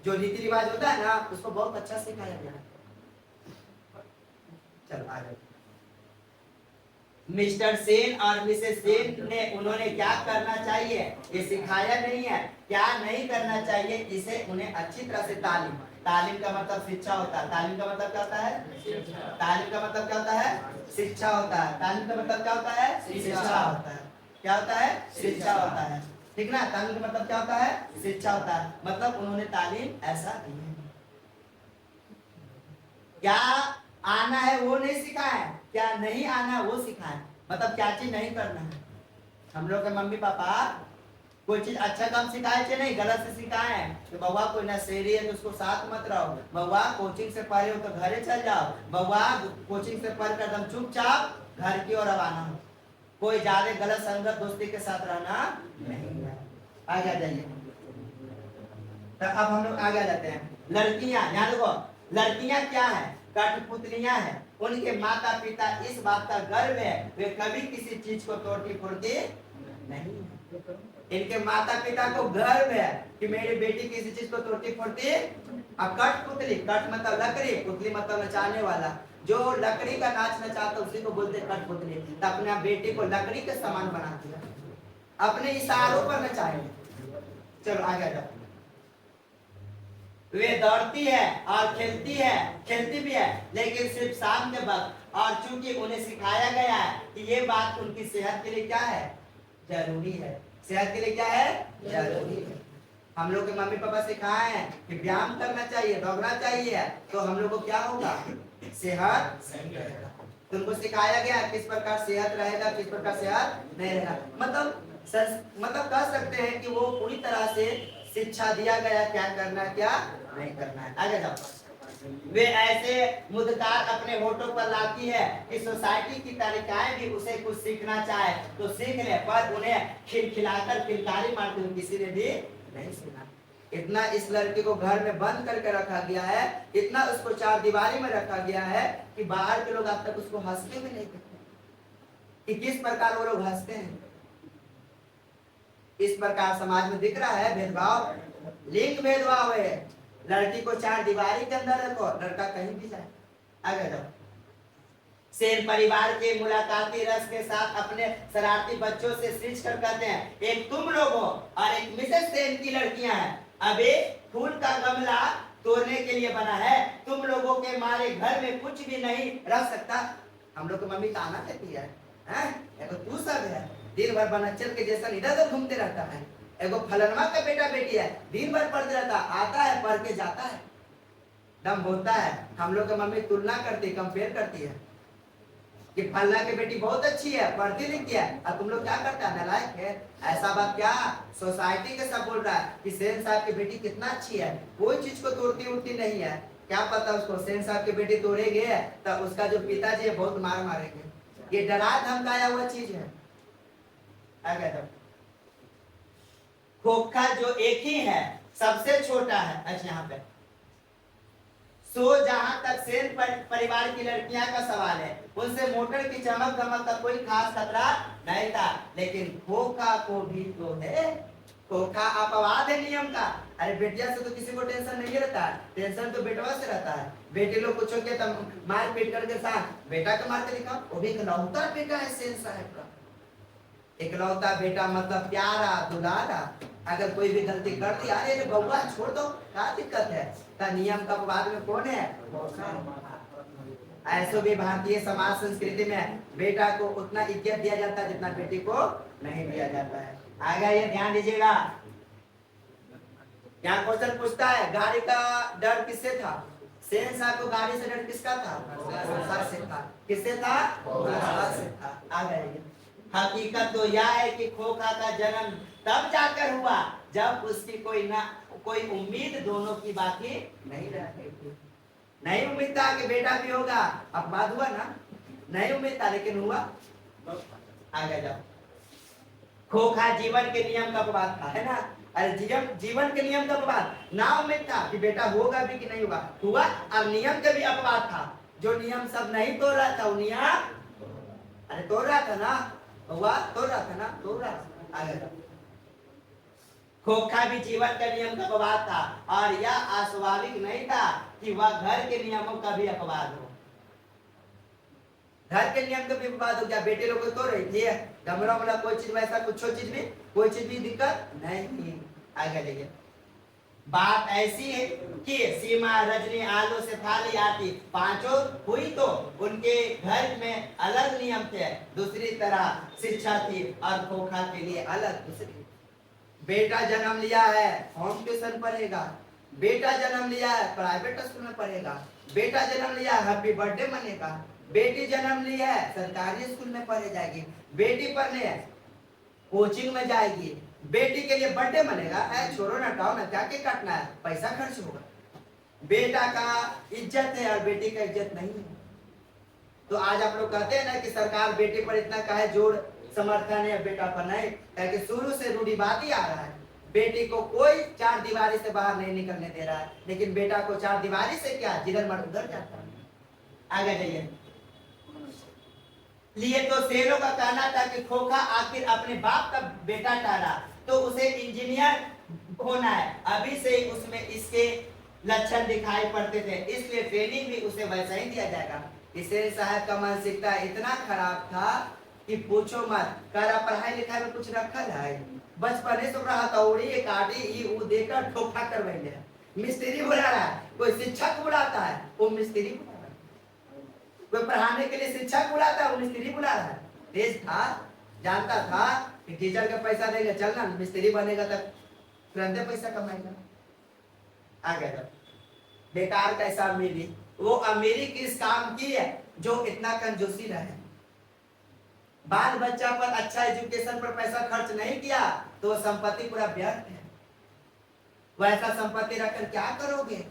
जो रीति रिवाज होता है ना उसको बहुत अच्छा सिखाया गया है। चल आगे। मिस्टर सेन और मिसेस सेन ने उन्होंने क्या करना चाहिए ये सिखाया नहीं है, क्या नहीं करना चाहिए इसे उन्हें अच्छी तरह से तालीम का मतलब शिक्षा होता है। तालीम का मतलब क्या होता है? तालीम का मतलब क्या होता है? शिक्षा होता है। तालीम का मतलब क्या होता है? शिक्षा होता है। क्या होता है? शिक्षा होता है। ठीक ना? तालीम का मतलब क्या होता है? शिक्षा होता है। मतलब उन्होंने तालीम ऐसा दी है। क्या आना है वो नहीं सिखाए, क्या नहीं आना है वो सिखाए। मतलब क्या चीज नहीं करना है। हम लोग के मम्मी पापा कोई चीज अच्छा काम सिखाए थे नहीं, गलत से सिखाए तो बउआ कोई नशेड़ी है तो उसको साथ मत रहो, बउआ कोचिंग से पढ़े हो तो घरे चल जाओ, बउआ कोचिंग से पढ़ कर एकदम चुपचाप घर की ओर रवाना हो। कोई ज्यादा गलत संगत दोस्ती के साथ रहना नहीं है। आगे जाइए। तो अब हम लोग आगे जाते हैं। लड़कियां, ध्यान रखो, लड़कियां क्या है? कठपुतलियां हैं। उनके माता पिता इस बात का गर्व है वे कभी किसी चीज को तोड़ती फोड़ती नहीं है। इनके माता पिता को गर्व है कि मेरी बेटी किसी चीज को तोड़ती फोड़ती। अब कठपुतली, कठ मतलब लकड़ी, पुतली मतलब नचाने वाला। जो लकड़ी का नाच नचाता उसी को बोलते कठपुतली। तो अपने बेटी को लकड़ी के समान बना दिया, अपने इशारों पर नचाएंगे। चलो आगे जाओ। वे दौड़ती है और खेलती भी है लेकिन सिर्फ शाम के वक्त, और चूंकि उन्हें सिखाया गया है कि ये बात उनकी सेहत के लिए क्या है? जरूरी है। सेहत के लिए क्या है? जरूरी है। हम लोग के मम्मी पापा सिखाए हैं कि व्यायाम करना चाहिए, दौड़ना चाहिए, तो हम लोग को क्या होगा? सेहत सही रहेगा। तुमको सिखाया गया किस प्रकार सेहत रहेगा, किस प्रकार सेहत नहीं रहेगा। मतलब कह सकते हैं कि वो पूरी तरह से शिक्षा दिया गया क्या करना है क्या नहीं करना है। आगे जाओ। वे ऐसे मुद्दार अपने होठों पर लाती है कि सोसाइटी की तालिकाएं भी उसे कुछ सीखना चाहे तो सीख ले, पर उन्हें खिलखिलाकर किलकारी मारते हुए किसी ने भी नहीं सुना। इतना इस लड़की को घर में बंद करके रखा गया है, इतना उसको चार दीवारी में रखा गया है कि बाहर के लोग अब तक उसको हंसते भी नहीं देखते कि किस प्रकार वो लोग हंसते हैं। इस प्रकार समाज में दिख रहा है भेदभाव, लिंग भेदभाव है। लड़की को चार दीवारी के अंदर रखो, लड़का कहीं भी जाए। आगे जाओ। सेन परिवार के मुलाकाती रस के साथ अपने शरारती बच्चों से सींच कर कहते हैं, एक तुम लोग हो और एक मिसेस सेन की लड़कियां हैं। अब एक फूल का गमला तोड़ने के लिए बना है, तुम लोगों के मारे घर में कुछ भी नहीं रख सकता। हम लोग को मम्मी ताना देती है, एगो तू सब है दिन भर बनच्चल के जैसा इधर उधर घूमते रहता है, एगो फलनवा का बेटा बेटी है दिन भर पढ़ते रहता, आता है पढ़ के जाता है, दम होता है। हम लोग की मम्मी तुलना करती, कंपेयर करती है कि फलना की बेटी बहुत अच्छी है, पढ़ती लिखती है, और तुम लोग क्या करता है, नालायक है। ऐसा बात क्या सोसाइटी के सब बोल रहा है कि सेन साहब की बेटी कितना अच्छी है, कोई चीज को तोड़ती उड़ती नहीं है। क्या पता उसको सेन साहब की बेटी तोड़ेंगे तो उसका जो पिताजी है बहुत मार मारेंगे। ये डरा धमकाया हुआ चीज है। आगे खोखा जो एक ही है, सबसे छोटा है। अच्छा यहाँ पे सो जहां तक सेन परिवार की लड़कियां का सवाल है, उनसे मोटर की चमक धमक का कोई खास खतरा नहीं था, लेकिन खोखा को भी तो है। खोखा अपवाद है नियम का। अरे बेटिया से तो किसी को टेंशन नहीं रहता है, टेंशन तो बेटवा से रहता है। बेटे लोग पूछोगे तो मार पीट करके साथ बेटा को मार के दिखाओ, वो भी इकलौता बेटा है सेन साहब का, इकलौता बेटा मतलब प्यारा दुलारा। अगर कोई भी गलती कर दी, अरे बउआ छोड़ दो, क्या दिक्कत है, का नियम का बाद में कौन है। ऐसे भी भारतीय समाज संस्कृति में बेटा को उतना इज्जत दिया जाता है जितना बेटी को नहीं दिया जाता है। आगे ये ध्यान दीजिएगा, यहाँ क्वेश्चन पूछता है गाड़ी का डर किससे था। सेन साहब को गाड़ी से डर किसका था, खोखा से था। किससे था, खोखा से था। आगे हकीकत तो यह है कि खोखा का जन्म तब जाकर हुआ जब उसकी कोई उम्मीद दोनों की बाकी नहीं रह गई थी। नहीं उम्मीद था कि बेटा भी होगा, अब बात हुआ ना, नहीं उम्मीद था लेकिन हुआ। आगे जाओ, खोखा जीवन के नियम का अपवाद था, है ना। अरे जीवन के नियम का अपवाद, ना उम्मीद था कि बेटा होगा भी कि नहीं होगा, हुआ। अब नियम का भी अपवाद था, जो नियम सब नहीं तोड़ रहा था वो नियम अरे तोड़ रहा था ना, हुआ तोड़ रहा था ना, तोड़ रहा था। आगे जाओ, खोखा भी जीवन का नियम का अपवाद था और यह अस्वाभाविक नहीं था कि वह घर के नियमों का भी अपवाद हो। घर के नियम का भी अपवाद हो गया, बेटे लोग को तो रही थी गमला वाला कोई चीज वैसा कुछ चीज भी कोई चीज भी दिक्कत नहीं। आगे देखिए, बात ऐसी है कि सीमा रजनी आलू से थाली आती पांचों हुई तो उनके घर में अलग नियम थे, दूसरी तरह शिक्षा थी और खोखा के लिए अलग दूसरी। बेटा जन्म लिया है होम ट्यूशन पढ़ेगा, बेटा जन्म लिया है प्राइवेट स्कूल में पढ़ेगा, बेटा जन्म लिया है हैप्पी बर्थडे मनेगा, बेटी जन्म लिया है सरकारी स्कूल में पढ़े जाएगी, बेटी पढ़ने कोचिंग में जाएगी, बेटी के लिए बर्थडे मनेगा, छोड़ो ना टाओ ना, क्या केक काटना है, पैसा खर्च होगा। बेटा का इज्जत है और बेटी का इज्जत नहीं है। तो आज आप लोग कहते हैं ना कि सरकार बेटी पर इतना काहे जोर समर्थन है, बेटा पर नहीं, क्योंकि शुरू से रूढ़िवादी आ रहा है। बेटी को कोई चार दीवारी से बाहर नहीं निकलने दे रहा है, लेकिन बेटा को चार दीवारी से क्या जिधर मर्द उधर जाता है। आगे जाइए, लिए तो सेनों का कहना था कि खोखा आखिर अपने बाप का बेटा ठहरा तो उसे इंजीनियर होना है, अभी से ही उसमें इसके लक्षण दिखाई पड़ते थे, इसलिए ट्रेनिंग भी उसे वैसा ही दिया जाएगा। इसे साहब का मानसिकता इतना खराब था कि पूछो मत, करा पढ़ाई लिखाई में कुछ रखल है, बचपन से रहा तौड़ी काटी ये वो देकर ठोका करवाइले, मिस्त्री बुला रहा है, कोई शिक्षक बुलाता है वो मिस्त्री बुला रहा है, कोई पढ़ाने के लिए शिक्षक बुलाता है वो मिस्त्री बुला रहा है। तेज था, जानता था कि टीचर का पैसा देगा चलना, मिस्त्री बनेगा तब तुरंत पैसा कमाएगा। आगे तक बेकार कैसा अमीरी, वो अमीरी किस काम की है जो इतना कंजूसी रहे। बाल बच्चा पर अच्छा एजुकेशन पर पैसा खर्च नहीं किया तो संपत्ति पूरा व्यर्थ है। वैसा संपत्ति रखकर क्या करोगे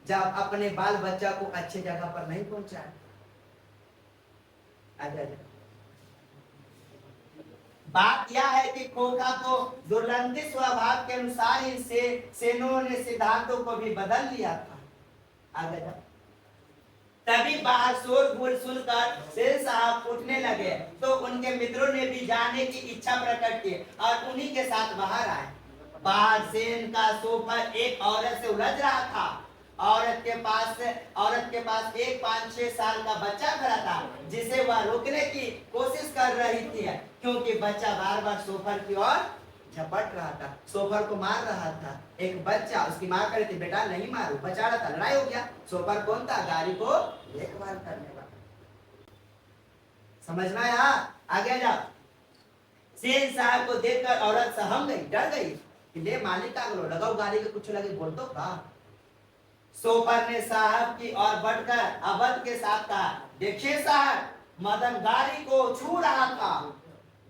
जब अपने बाल बच्चा को अच्छे जगह पर नहीं पहुंचाए। बात यह है कि खोखा को दुर्लंघी स्वभाव के अनुसार ही सेनों ने सिद्धांतों को भी बदल लिया था। आगे तभी बाहर शोर गुल सुनकर सेन साहब उठने लगे तो उनके मित्रों ने भी जाने की इच्छा प्रकट की और उन्हीं के साथ बाहर आए। बाहर सेन का सोफा एक औरत से उलझ रहा था औरत के पास एक 5-6 साल का बच्चा खड़ा था, जिसे वह रोकने की कोशिश कर रही थी, क्योंकि बच्चा बार बार सोफर की ओर झपट रहा था, सोफर को मार रहा था। एक बच्चा, उसकी माँ कह रही थी बेटा नहीं मारो, बचा रहा था, लड़ाई हो गया। सोफर कौन था? गाड़ी को देखभाल करने वाला। समझना यार, आगे जाओ। सेन साहब को देखकर औरत सहम गई, डर गई कि ले मालिक का बोलो, लगाओ गाड़ी के कुछ लगे बोल तो का। सोफर ने साहब की ओर बढ़कर अवध के साथ कहा, देखिए साहब, मदन गाड़ी को छू रहा था,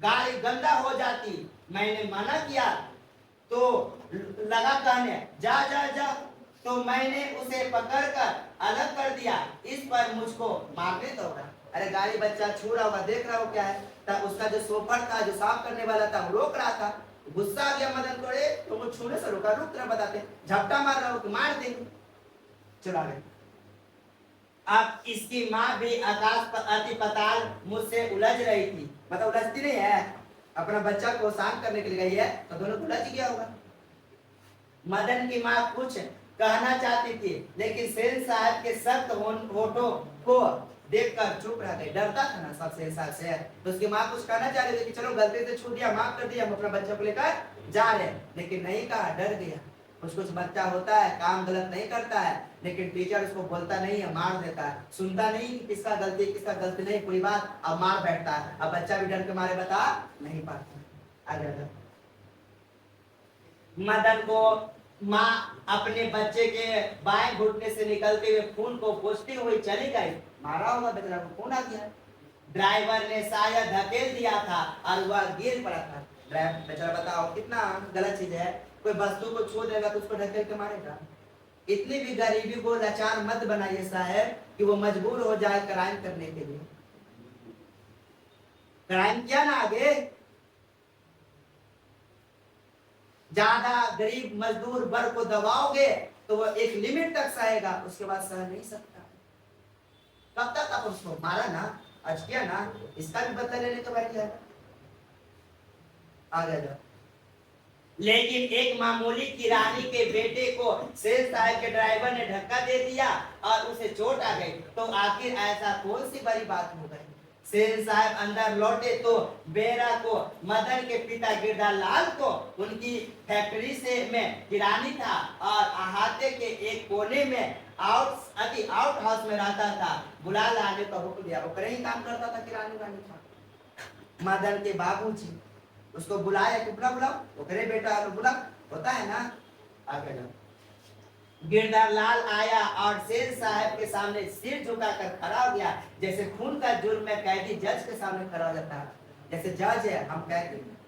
गाड़ी गंदा हो जाती, मैंने मना किया तो लगा कहने जा जा जा, तो मैंने उसे पकड़कर अलग कर दिया, इस पर मुझको मारने दौड़ा। अरे गाड़ी बच्चा छू रहा होगा, देख रहा हो क्या है, तब उसका जो सोफर था, जो साफ करने वाला था, वो रोक रहा था। गुस्सा आ गया मदन को, तो वो छूने से रोका, रुक रहा, बताते झपटा मार रहा हो तो मार देंगे, चला गए। अब इसकी माँ भी आकाश पर अति पताल मुझसे उलझ रही थी, मतलब उलझती नहीं है, अपना बच्चा को शांत करने के लिए गई है, तो दोनों को उलझ गया होगा। मदन की माँ कुछ कहना चाहती थी, लेकिन सेन साहब के सख्त होठों को देखकर चुप रह गई। डरता था ना सबसे हिसाब से, तो उसकी माँ कुछ कहना चाह रही थी कि चलो गलती से छू दिया, माफ कर दिया, हम अपना बच्चा को लेकर जा रहे, लेकिन नहीं कहा, डर गया। कुछ बच्चा होता है, काम गलत नहीं करता है, लेकिन टीचर उसको बोलता नहीं है, मार देता है, सुनता नहीं कि किसका गलती नहीं, पूरी बात, अब मार बैठता है। अब बच्चा भी डर के मारे बता नहीं पाता। आगे मदन को माँ अपने बच्चे के बाएं घुटने से निकलते हुए खून को पोंछती हुई चली गई। मारा होगा बेचारा को, खून आ गया। ड्राइवर ने शायद धकेल दिया था और वह गिर पड़ा था। ड्राइवर बेचारा, बताओ कितना गलत चीज है, कोई वस्तु को छू देगा तो उसको ढकेल के मारेगा। इतनी भी गरीबी को लाचार मत बनाइए साहब कि वो मजबूर हो जाए क्राइम करने के लिए। क्राइम किया ना, आगे ज्यादा गरीब मजदूर वर्ग को दबाओगे तो वो एक लिमिट तक सहेगा, उसके बाद सह नहीं सकता। कब तक आप उसको मारा ना, आज किया ना, इसका भी बदला लेने तो बैठ जाएगा। आगे जाओ। लेकिन एक मामूली किरानी के बेटे को सेठ साहब के ड्राइवर ने धक्का दे दिया और उसे चोट आ गई, तो आखिर ऐसा कौन सी बड़ी बात हो गई। सेन साहब अंदर लौटे तो बेरा को, मदन के पिता गिरधार लाल को, उनकी फैक्ट्री से में किरानी था और अहाते के एक कोने में आउट हाउस में रहता था, बुला लाने का हुक्म दिया। वो कहीं काम करता था, किरानी वानी था। मदन के बाबूजी उसको बुलाया कि बुलाओ, वो करे बेटा बुला, होता है ना। आगे जाओ। गिरधार लाल आया और शेर साहब के सामने सिर झुकाकर खड़ा हो गया, जैसे खून का जुर्म में कैदी जज के सामने खड़ा हो जाता है। जैसे जज है, हम कहते हैं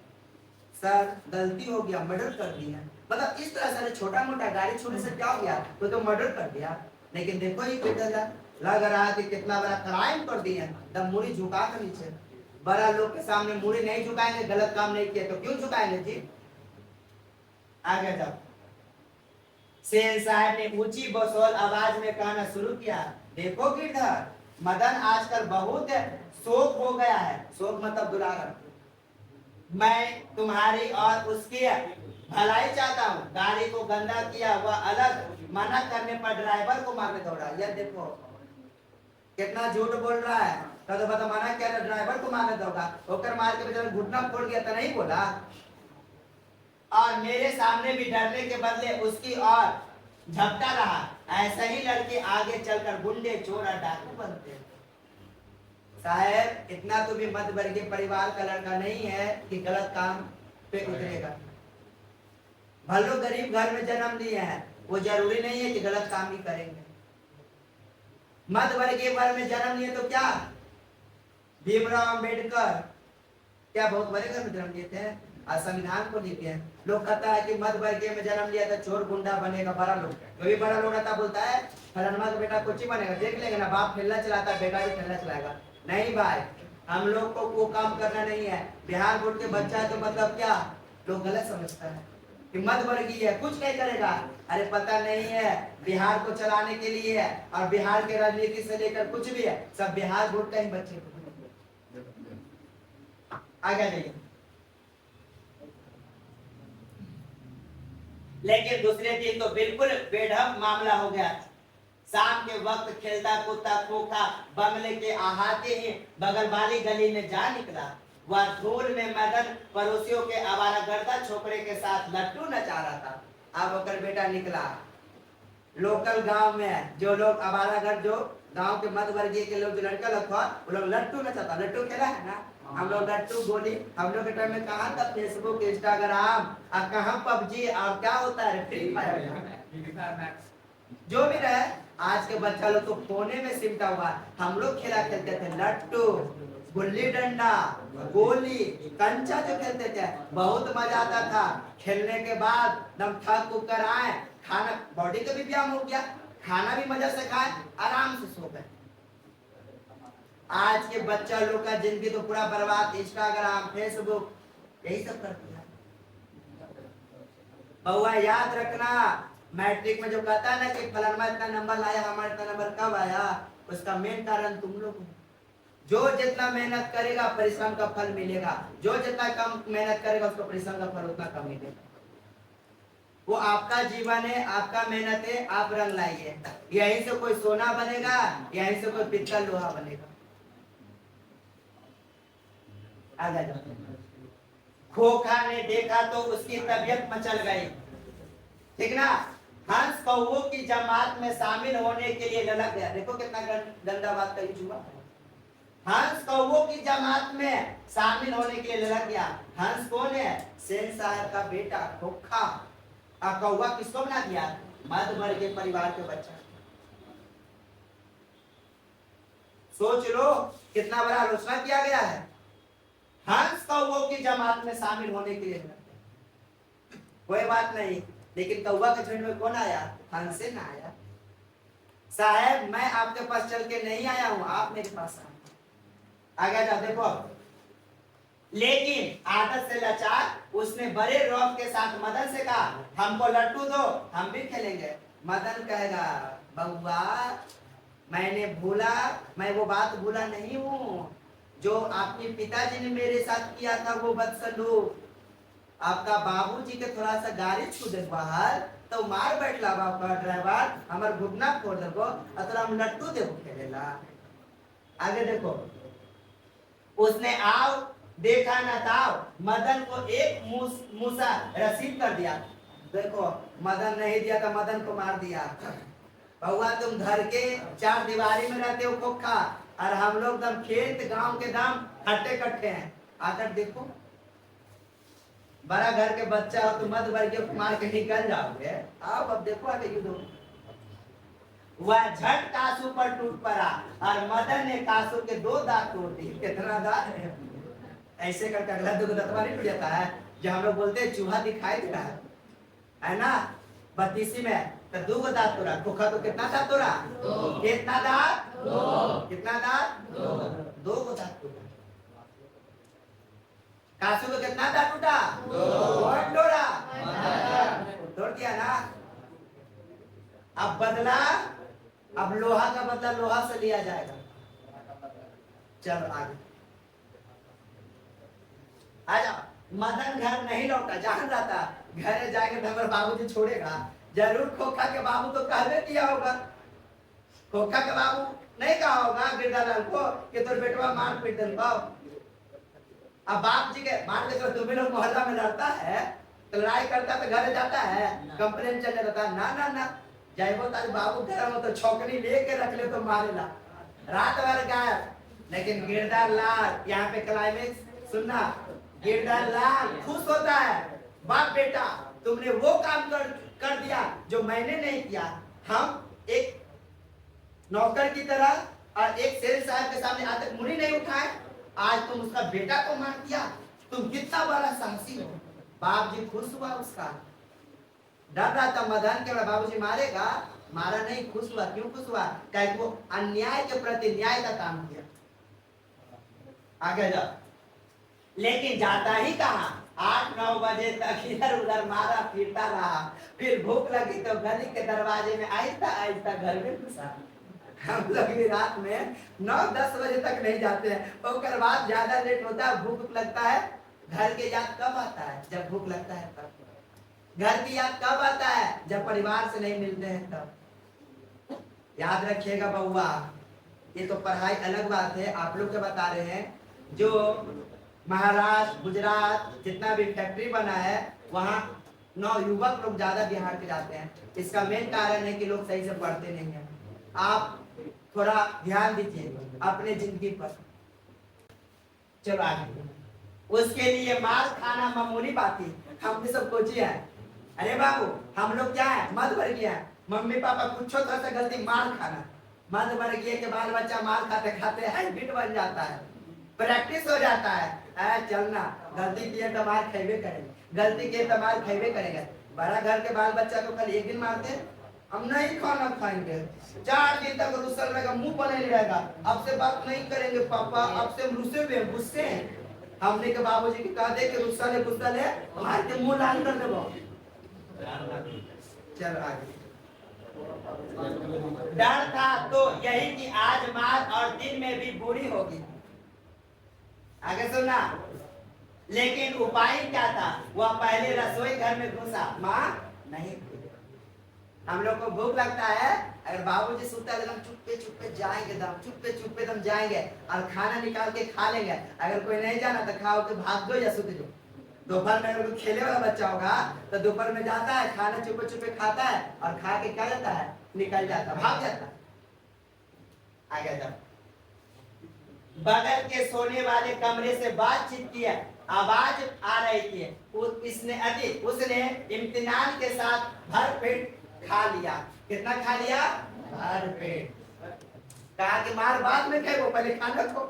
सर गलती हो गया, मर्डर कर दिया, मतलब इस तरह से छोटा मोटा गाड़ी छूने से क्या हो गया, तो मर्डर कर दिया। लेकिन देखो ये गिरधार लग रहा है कि कितना बड़ा क्राइम कर दिया, तब मुड़ी झुका कर नीचे। बड़ा लोग के सामने मुड़ी नहीं झुकाएंगे, गलत काम नहीं किया तो क्यों झुकाएंगे जी। आगे जाओ। सेन साहब ने ऊंची बसौल आवाज में कहना शुरू किया, देखो गिरधर, मदन आजकल बहुत शोक हो गया है, शोक मतलब दुलारा। मैं तुम्हारी और उसकी भलाई चाहता हूँ, गाड़ी को गंदा किया, वह अलग मना करने पर ड्राइवर को मारने दौड़ा। यह देखो कितना झूठ बोल रहा है, तो बता मना किया ड्राइवर को मारने दौड़ा, होकर मार के बेचारा घुटना फोड़ गया तो नहीं बोला। और मेरे सामने भी डरने के बदले उसकी ओर झपटा रहा। ऐसा ही लड़के आगे चलकर गुंडे, चोर और डाकू बनते। साहब इतना तो भी मध्य वर्गीय परिवार का लड़का नहीं है कि गलत काम पे उतरेगा। भलो गरीब घर में जन्म लिए हैं, वो जरूरी नहीं है कि गलत काम भी करेंगे। मध्य वर्गीय वर्ग में जन्म लिए तो क्या, भीमराव अम्बेडकर क्या बहुत बड़े घर में जन्म लिए थे और संविधान को लिखे हैं। लोग कहता है कि मध्य वर्गीय में जन्म लिया था चोर गुंडा बनेगा, बड़ा लोग कोई बड़ा लोग रहता बोलता है फलाना का बेटा कुछ ही बनेगा, देख लेगा ना, बाप ठेला चलाता बेटा भी ठेला चलाएगा। नहीं भाई, हम लोग को वो काम करना नहीं है। बिहार बोर्ड के बच्चा है तो मतलब क्या, लोग गलत समझता है कि मध्य वर्गीय है कुछ नहीं करेगा। अरे पता नहीं है, बिहार को चलाने के लिए है और बिहार के राजनीति से लेकर कुछ भी है, सब बिहार बोर्ड का ही बच्चे। आगे जाइए। लेकिन दूसरे दिन तो बिल्कुल बेढंग मामला हो गया। शाम के वक्त खेलता कूदता खोखा बंगले के अहाते ही बगल वाली गली में जा निकला। वह धूल में मदन पड़ोसियों के आवारागर्दा छोकरे के साथ लट्टू नचा रहा था। अब होकर बेटा निकला लोकल गांव में जो लोग आवारागर्द जो गांव के मध्य वर्गीय के लोग जो लड़का लोग था वो लोग लट्टू नचाता। लट्टू खेला है ना, हम लोग लट्टू गोली। हम लोग के टाइम में कहाँ था फेसबुक इंस्टाग्राम और कहाँ पबजी और क्या होता है फ्री फायर जो भी रहे। आज के बच्चा लोग तो फोने में सिमटा हुआ। हम लोग खेला खेलते थे लट्टू गुल्ली डंडा गोली कंचा जो खेलते थे बहुत मजा आता था। खेलने के बाद दम थक कर आए खाना बॉडी का भी व्यायाम हो गया, खाना भी मजा से खाए आराम से सो गए। आज के बच्चा लोग का जिंदगी तो पूरा बर्बाद, इंस्टाग्राम फेसबुक यही सब कर दिया। बहुआ याद रखना मैट्रिक में जो कहता है ना कि फलाना इतना नंबर लाया हमारा इतना नंबर कब आया, उसका मेन कारण तुम लोग हो। जो जितना मेहनत करेगा परिश्रम का फल मिलेगा, जो जितना कम मेहनत करेगा उसको परिश्रम का फल उतना कम मिलेगा। वो आपका जीवन है, आपका मेहनत है, आप रंग लाइए। यहीं से कोई सोना बनेगा, यहीं से कोई पित्तल लोहा बनेगा। आगे जाओ। खोखा ने देखा तो उसकी तबीयत मचल गई, ठीक ना। हंस कौओं की जमात में शामिल होने के लिए ललक गया। देखो कितना गंदा बात कही जुआ। हंस कौओं की जमात में शामिल होने के लिए ललक गया। हंस कौन है? सेन साहब का बेटा खोखा। और कौवा किसको बना दिया? मध्य वर्ग के परिवार के बच्चा। सोच लो कितना बड़ा आलोचना किया गया है। हंस कौओं की जमात में शामिल होने के लिए कोई बात नहीं, लेकिन कौवा के झुंड में कौन आया? हंस से ना आया। साहब मैं आपके पास चल के नहीं आया हूं, आप मेरे पास आए। आगे जाओ देखो। लेकिन आदत से लाचार उसने बड़े रौब के साथ मदन से कहा हमको लट्टू दो, हम भी खेलेंगे। मदन कहेगा बउआ मैं वो बात भूला नहीं हूँ जो आपके पिताजी ने मेरे साथ किया था, वो बदसलूक। आपका बाबूजी के थोड़ा सा गाड़ी छू दे बाहर तो मार बैठला बाप का ड्राइवर हमार घुटना फोड़ देबो और हम लट्टू देबो खेलेला। आगे देखो। उसने आओ देखा न ताओ मदन को एक मूसा रसीद कर दिया। देखो मदन नहीं दिया तो मदन को मार दिया। बउआ तुम घर के चार दीवारी में रहते हो खोखा, और हम लोग दम खेत गांव के दाम हट्टे कट्टे हैं। आकर देखो बड़ा घर के बच्चा हो तो मध्य वर्गीय को मार के निकल जाओगे। आओ अब देखो आगे युद्ध। वह झट कासू पर टूट पड़ा और मदन ने कासू के 2 दांत तोड़ दिए। कितना दांत है? ऐसे करके अगला 2 दांतवा नहीं टूट जाता है। जो हम लोग बोलते हैं चूहा दिखाई दे रहा है ना 32 में, तो 2 दांत तोड़ा। खोखा तो कितना दांत तोड़ा? 2। कितना दांत? 2। कितना दांत? 2 दांत तोड़ा। कासू को कितना दांत टूटा? 2। तोड़ा तोड़ दिया ना। अब बदला, अब लोहा का बदला लोहा से लिया जाएगा। चलो आगे आ जाओ। मदन घर नहीं लौटा, जहां रहता घर जाके हमारे बाबूजी छोड़ेगा जरूर। खोखा के बाबू तो कहवे किया होगा, खोखा के बाबू नहीं कहा होगा गिरदालाल को कि तोर बेटवा मार पीट दे पाओ। अब बाप जी के मान के चलो तुम्हें लोग मोहल्ला में लड़ता है तो लड़ाई करता तो घर जाता है कंप्लेन चले जाता है। ना ना ना जाइबो ताज बाबू घर में तो छौकनी लेके रख ले तो मारेला रात भर गायब। लेकिन गिरदार लाल यहाँ पे क्लाइमेक्स सुनना। गिरदार लाल खुश होता है, बाप बेटा तुमने वो काम कर दिया जो मैंने नहीं किया। हम एक नौकर की तरह और एक शेर साहब के सामने आज तक मुड़ी नहीं उठाए, आज तुम उसका बेटा को मार दिया। तुम कितना बड़ा साहसी हो। बाप जी खुश हुआ, उसका डर रहा था मदन के बाबूजी मारेगा, मारा नहीं, खुश हुआ। क्यों खुश हुआ? क्या वो अन्याय के प्रति न्याय का काम किया। आगे जाओ। लेकिन जाता ही कहा 8-9 बजे तक इधर उधर मारा फिरता रहा। फिर भूख लगी तो गली के दरवाजे में आहिस्ता आहिस्ता घर में घुसा। हम लोग भी रात में 9-10 बजे तक नहीं जाते हैं। उसके बाद ज्यादा लेट होता है, भूख लगता है। घर के याद कब आता है? जब भूख लगता है तब। घर की याद कब आता है? जब परिवार से नहीं मिलते हैं तब। याद रखिएगा बउआ, ये तो पढ़ाई अलग बात है, आप लोग क्या बता रहे हैं। जो महाराष्ट्र गुजरात जितना भी फैक्ट्री बना है वहाँ नवयुवक लोग ज्यादा बिहार के जाते हैं। इसका मेन कारण है कि लोग सही से पढ़ते नहीं है। आप थोड़ा ध्यान दीजिए अपने जिंदगी पर। चलो आगे। उसके लिए मार खाना मामूली बात है, हमने सब सोची है। अरे बाबू हम लोग क्या है, मध्य वर्गीय है, मम्मी पापा कुछ थोड़ा सा गलती मार खाना। मध्य वर्गीय के बाल बच्चा मार खाते खाते हैबिट बन जाता है, प्रैक्टिस हो जाता है। चलना गलती किए तो मार खेबे करेंगे, गलती किए तो मार खेबे करेंगे। बड़ा घर के बाल बच्चा को कल एक दिन मारते, हम नहीं खाना खाएंगे, 4 दिन तक रुसल रहेगा, मुंह बने रहेगा, अब से बात नहीं करेंगे पापा, अब से रुसे हुए गुस्से हैं। हमने के बाबूजी के कह दे कि गुस्सा ले मार के मुंह लाल कर देबो। चल आगे। डर था तो यही कि आज मार और दिन में भी बुरी होगी। आगे सुनना। लेकिन उपाय क्या था, वह पहले रसोई घर में घुसा, माँ नहीं। हम लोग को भूख लगता है, अगर बाबूजी सुनता है तो हम चुपके चुपके जाएंगे, दम चुपके चुपके दम जाएंगे और खाना निकाल के खा लेंगे। अगर कोई नहीं जाना तो खाओ के भाग दो या सुत जाओ। दोपहर में अगर खेले वाला बच्चा होगा तो दोपहर में जाता है, खाना चुपके चुपके खाता है और खा के क्या जाता है, निकल जाता, भाग जाता। आगे जाओ। बगल के सोने वाले कमरे से बातचीत की आवाज आ रही थी। उसने इम्तिनान के साथ भर पेट खा लिया। कितना खा लिया? भर पेट। कहा कि मार बाद में खाएगो, पहले खाना खो।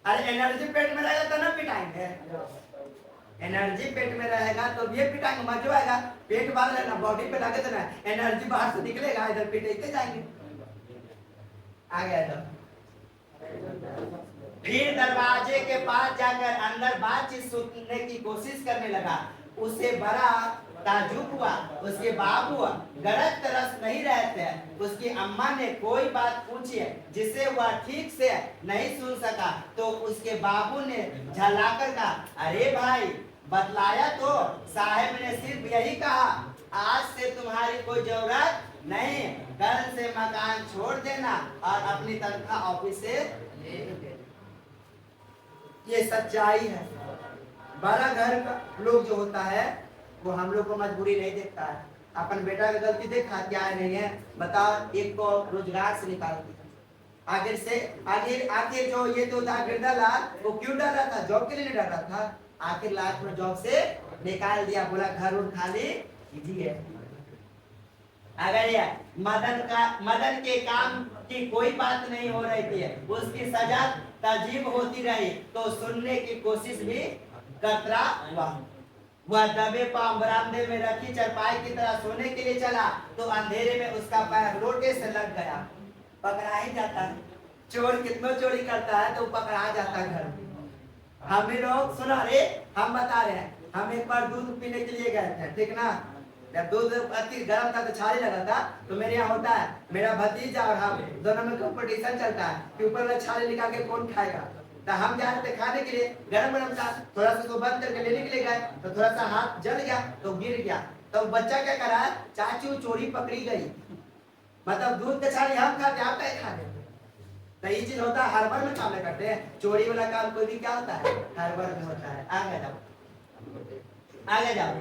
अरे एनर्जी पेट में रहेगा तो ना पिटाएंगे, एनर्जी पेट में रहेगा तो भी पिटाएंगे, मजा आएगा। पेट बाहर रहना, बॉडी पे लगे तो ना एनर्जी बाहर से निकलेगा, इधर पिटाते जाएंगे। आ गया तो फिर दरवाजे के पास जाकर अंदर बातचीत सुनने की कोशिश करने लगा। उसे बड़ा ताजुब हुआ, उसके बाबू गरज तरस नहीं रहते। उसकी अम्मा ने कोई बात पूछी जिसे वह ठीक से नहीं सुन सका तो उसके बाबू ने झल्लाकर कहा, अरे भाई बतलाया तो, साहब ने सिर्फ यही कहा आज से तुम्हारी कोई जरूरत नहीं, कल से मकान छोड़ देना और अपनी तनख्वाह ऑफिस से ले लेना। ये सच्चाई है। बड़ा घर का लोग जो होता है वो हम लोग को मजबूरी नहीं देखता है। अपन बेटा की गलती देखा क्या है नहीं है, बताओ, एक को रोजगार से निकाल दिया। आखिर जो ये तो था गिरदालाल, वो क्यों डर रहा था? जॉब के लिए डर रहा था। आखिर लास्ट में जॉब से निकाल दिया, बोला घर उर खाली कीजिए। अगर ये मदन के काम की कोई बात नहीं हो रही थी, उसकी सजा तजीब होती रही तो सुनने की कोशिश भी करता हुआ। वह दबे पांव बरामदे में रखी चारपाई की तरह सोने के लिए चला तो अंधेरे में उसका पैर लोटे से लग गया। पकड़ा ही जाता है, चोर कितना चोरी करता है तो पकड़ा जाता है घर में। हम लोग सुना रे, हम बता रहे हैं, हम एक बार दूध पीने के लिए गए थे, ठीक ना। जब दूध अति गर्म था तो छाली लगा था, तो मेरे यहाँ होता है मेरा भतीजा और हम दोनों में कंपटीशन चलता है कि ऊपर में छाली निकाल के कौन खाएगा। तो हम जा रहे थे खाने के लिए, गरम गरम था, थोड़ा सा तो बंद करके लेने के लिए गए तो थोड़ा सा हाथ जल गया तो गिर गया। तो बच्चा क्या करा, चाचू चोरी पकड़ी गई, मतलब दूध का छाली हम खाते आप क्या खा रहे। तो ये चीज होता है, हर बार में काम नहीं करते हैं। चोरी वाला काम कोई भी क्या होता है, हर बार में होता है। आगे जाओ, आगे जाओ।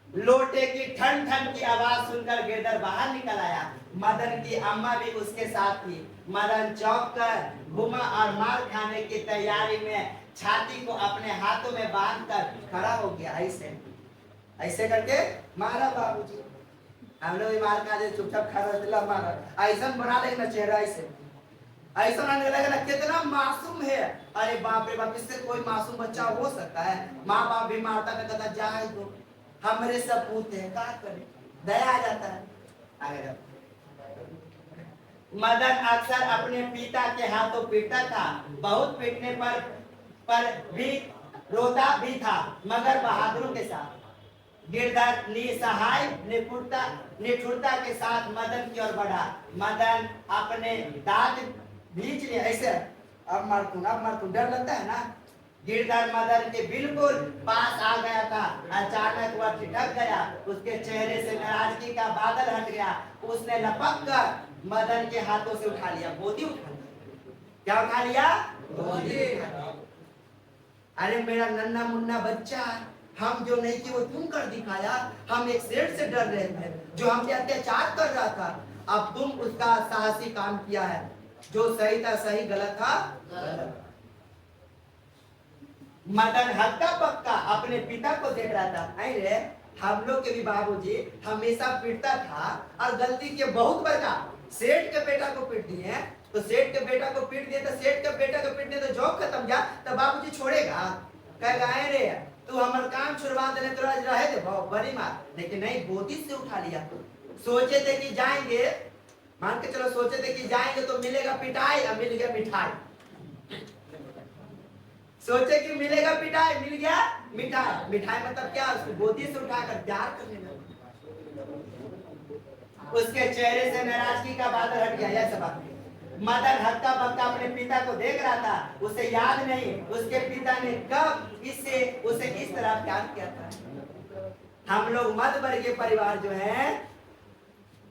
लोटे की ठन ठन की आवाज सुनकर गिरधर बाहर निकल आया। मदन की अम्मा भी उसके साथ थी। मदन चौंक कर घुमा और मार खाने की तैयारी में छाती को अपने हाथों में बांधकर खड़ा हो गया। ऐसे ऐसे करके मारा बाबूजी। हम लोग मार खा चुपचाप खड़ा रहते, मारा ऐसा बना लेना चेहरा, ऐसा ना लगेगा कितना मासूम है। अरे बाप रे बाप, इससे कोई मासूम बच्चा हो सकता है? माँ बाप भी मारता था, कहता जाए तो हमारे सपूत है, क्या करें, दया आ जाता है। आगे मदन अक्सर अपने पिता के हाथों पीटता था, बहुत पीटने पर भी रोता भी था, मगर बहादुरों के साथ। गिरधर निसहाय निठुरता के साथ मदन की ओर बढ़ा। मदन अपने दांत भींच लिए, ऐसे अब मार तू, डर लगता है ना। गिरधर मदन के बिल्कुल पास आ गया था। अचानक वह ठिठक गया, उसके चेहरे से नाराजगी का बादल हट गया। उसने लपक कर मदन के हाथों से उठा लिया, गोदी उठा लिया। क्या उठा लिया? गोदी। अरे मेरा नन्ना मुन्ना बच्चा, हम जो नहीं किए वो तुम कर दिखाया। हम एक शेर से डर रहे थे जो हम पे अत्याचार कर रहा था, अब तुम उसका साहसी काम किया है। जो सही था सही, गलत था गलत। मदन हक्का पक्का अपने पिता को देख रहा था। अरे हम लोग के भी बाबूजी हमेशा पीटता था, और गलती के बहुत बड़ा सेठ के बेटा को पीट दिए, तो सेठ के बेटा को पीट दिए, तो सेठ के बेटा को पीट दिए तो जॉब खत्म गया, तो बाबूजी छोड़ेगा? कहेगा अरे तू हमारा काम छुड़वा देने तो रहे दे बड़ी मार, लेकिन नहीं, गोदी से उठा लिया। सोचे थे कि जाएंगे, मान के चलो सोचे थे कि जाएंगे तो मिलेगा पिटाई, अब मिल गया मिठाई। सोचे कि मिलेगा पिटाई, मिल गया मिठाई। मिठाई मतलब क्या? उसको गोदी से उठाकर प्यार करने लगा। उसके चेहरे से नाराजगी का बादल हट गया। यह सब मदन हक्का बक्का अपने पिता को देख रहा था, उसे याद नहीं उसके पिता ने कब उसे इस तरह प्यार किया था। हम लोग मध्य वर्गीय परिवार जो है,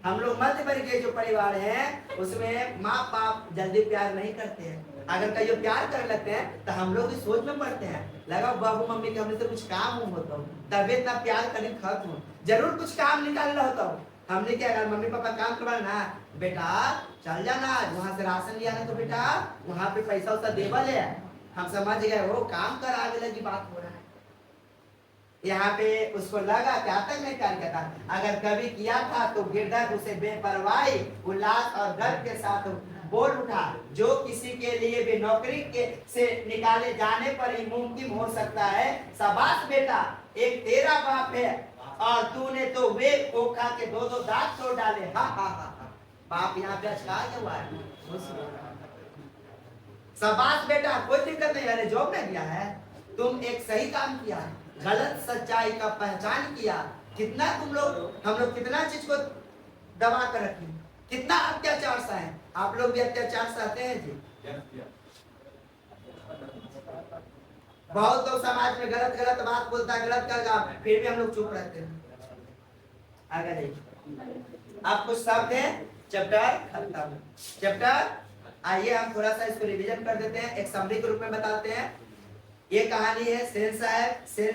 हम लोग मध्य वर्गीय जो परिवार है, उसमें माँ बाप जल्दी प्यार नहीं करते हैं। अगर कहीं प्यार कर लेते हैं तो हम लोग भी सोच में पड़ते हैं, लगा बाबू मम्मी के हमने से कुछ काम होता हो, तभी इतना प्यार करने खत्म हो, जरूर कुछ काम निकाल रहा होता हो। हमने क्या, अगर मम्मी पापा काम करवा ना, बेटा चल जाना वहां से राशन लिया ना, तो बेटा वहां पे पैसा उसा देवल है, हम समझ गए वो काम कर आगे लगी बात हो रहा है। यहाँ पे उसको लगा क्या तक नहीं कार्य करता, अगर कभी किया था तो गिरधर उसे बेपरवाही उल्लास और गर्व के साथ बोल उठा, जो किसी के लिए भी नौकरी के से निकाले जाने पर ही मुमकिन हो सकता है। शाबाश बेटा, एक तेरा बाप है और तूने तो वे खोखा के दो दांत तोड़ डाले। हा हा हा, बाप यहाँ पे अचका हुआ है। शाबाश बेटा, कोई दिक्कत नहीं, अरे जॉब में गया है, तुम एक सही काम किया, गलत सच्चाई का पहचान किया। कितना तुम लोग, हम लोग कितना चीज को दबा कर रखे, कितना अत्याचार सहे। आप लोग भी अत्याचार सहते हैं जी। बहुत लोग समाज में गलत गलत बात बोलता है, गलत करगा, फिर भी हम लोग चुप रहते हैं। आगे देखिए, आप कुछ शब्द है, चैप्टर खत्म। चैप्टर, आइए हम थोड़ा सा इसको रिवीजन कर देते हैं, एक समरी के रूप में बताते हैं। ये कहानी है सेन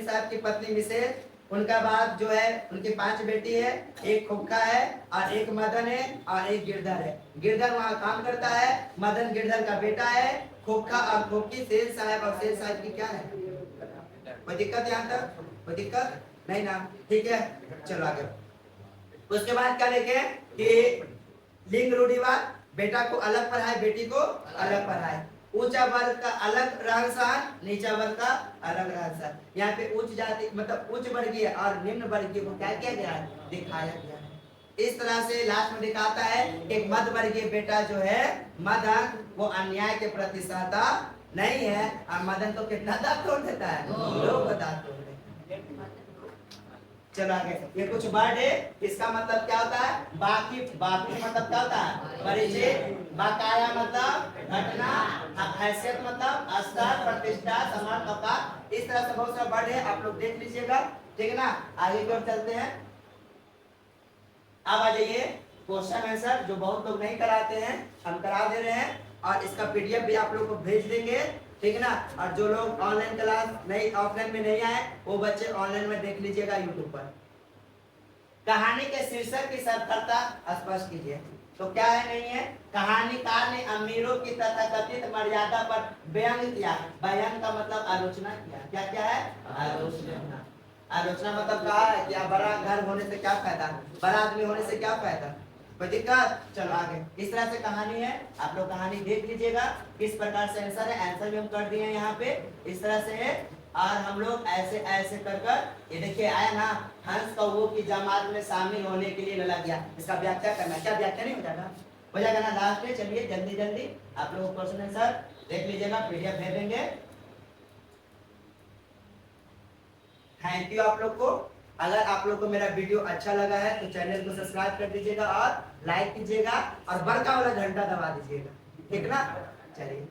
साहब की पत्नी मिसेज, उनका बाद जो है उनकी 5 बेटी है, एक खोखा है और एक मदन है और एक गिरधर है। गिरधर वहाँ काम करता है, मदन गिरधर का बेटा है, खोखा और खोखी सेन साहब और सेन साहब की क्या है? कोई दिक्कत यहाँ तक? कोई दिक्कत नहीं ना? ठीक है, चलो आगे। उसके बाद क्या देखे कि लिंग रूढ़िवाद, बेटा को अलग पढ़ाए, बेटी को अलग पढ़ाए, ऊंचा वर्ग का अलग रहन सहन, नीचा वर्ग का अलग रहन सहन। यहाँ पे उच्च जाति मतलब उच्च वर्गीय और निम्न वर्गीय को क्या किया गया है? दिखाया गया है। इस तरह से लास्ट में दिखाता है एक मध्य वर्गीय बेटा जो है मदन, वो अन्याय के प्रति सहता नहीं है, और मदन तो कितना दांत तोड़ देता है, लोग दांत तोड़ देते हैं। चलो आगे, ये कुछ वर्ड है, इसका मतलब क्या होता है? बाकी मतलब क्या होता है? परिचय, बकाया मतलब घटना, हैसियत मतलब स्तर, प्रतिष्ठा, सम्मान, औकात। इस तरह से बहुत सारे वर्ड है, आप लोग देख लीजिएगा, ठीक है ना? आगे की ओर चलते हैं। अब आ जाइए क्वेश्चन आंसर, जो बहुत लोग नहीं कराते हैं, हम करा दे रहे हैं, और इसका पीडीएफ भी आप लोग को भेज देंगे, ठीक है ना? और जो लोग ऑनलाइन क्लास नहीं, ऑफलाइन में नहीं आए, वो बच्चे ऑनलाइन में देख लीजिएगा यूट्यूब पर। कहानी के शीर्षक की सार्थकता स्पष्ट कीजिए। तो क्या है नहीं है? कहानीकार ने अमीरों की तथाकथित मर्यादा पर व्यंग किया। व्यंग का मतलब आलोचना किया। क्या क्या है? आलोचना। आलोचना मतलब कहा है कि बड़ा घर होने से क्या फायदा, बड़ा आदमी होने से क्या फायदा, कोई दिक्कत? चलो आगे। इस तरह से कहानी है, आप लोग कहानी देख लीजिएगा किस प्रकार से आंसर है। आंसर भी हम कर दिए हैं यहाँ पे, इस तरह से है। और हम लोग ऐसे ऐसे कर कर, ये देखिए आया ना, हंस कौओं की जमात में शामिल होने के लिए लगा गया। इसका व्याख्या करना, क्या व्याख्या नहीं हो जाएगा? हो जाएगा ना लास्ट में? चलिए जल्दी जल्दी आप लोग क्वेश्चन आंसर देख लीजिएगा, पीडीएफ भेज देंगे। थैंक यू आप लोग को। अगर आप लोग को मेरा वीडियो अच्छा लगा है तो चैनल को सब्सक्राइब कर दीजिएगा और लाइक कीजिएगा और बड़का वाला घंटा दबा दीजिएगा, ठीक ना? चलिए।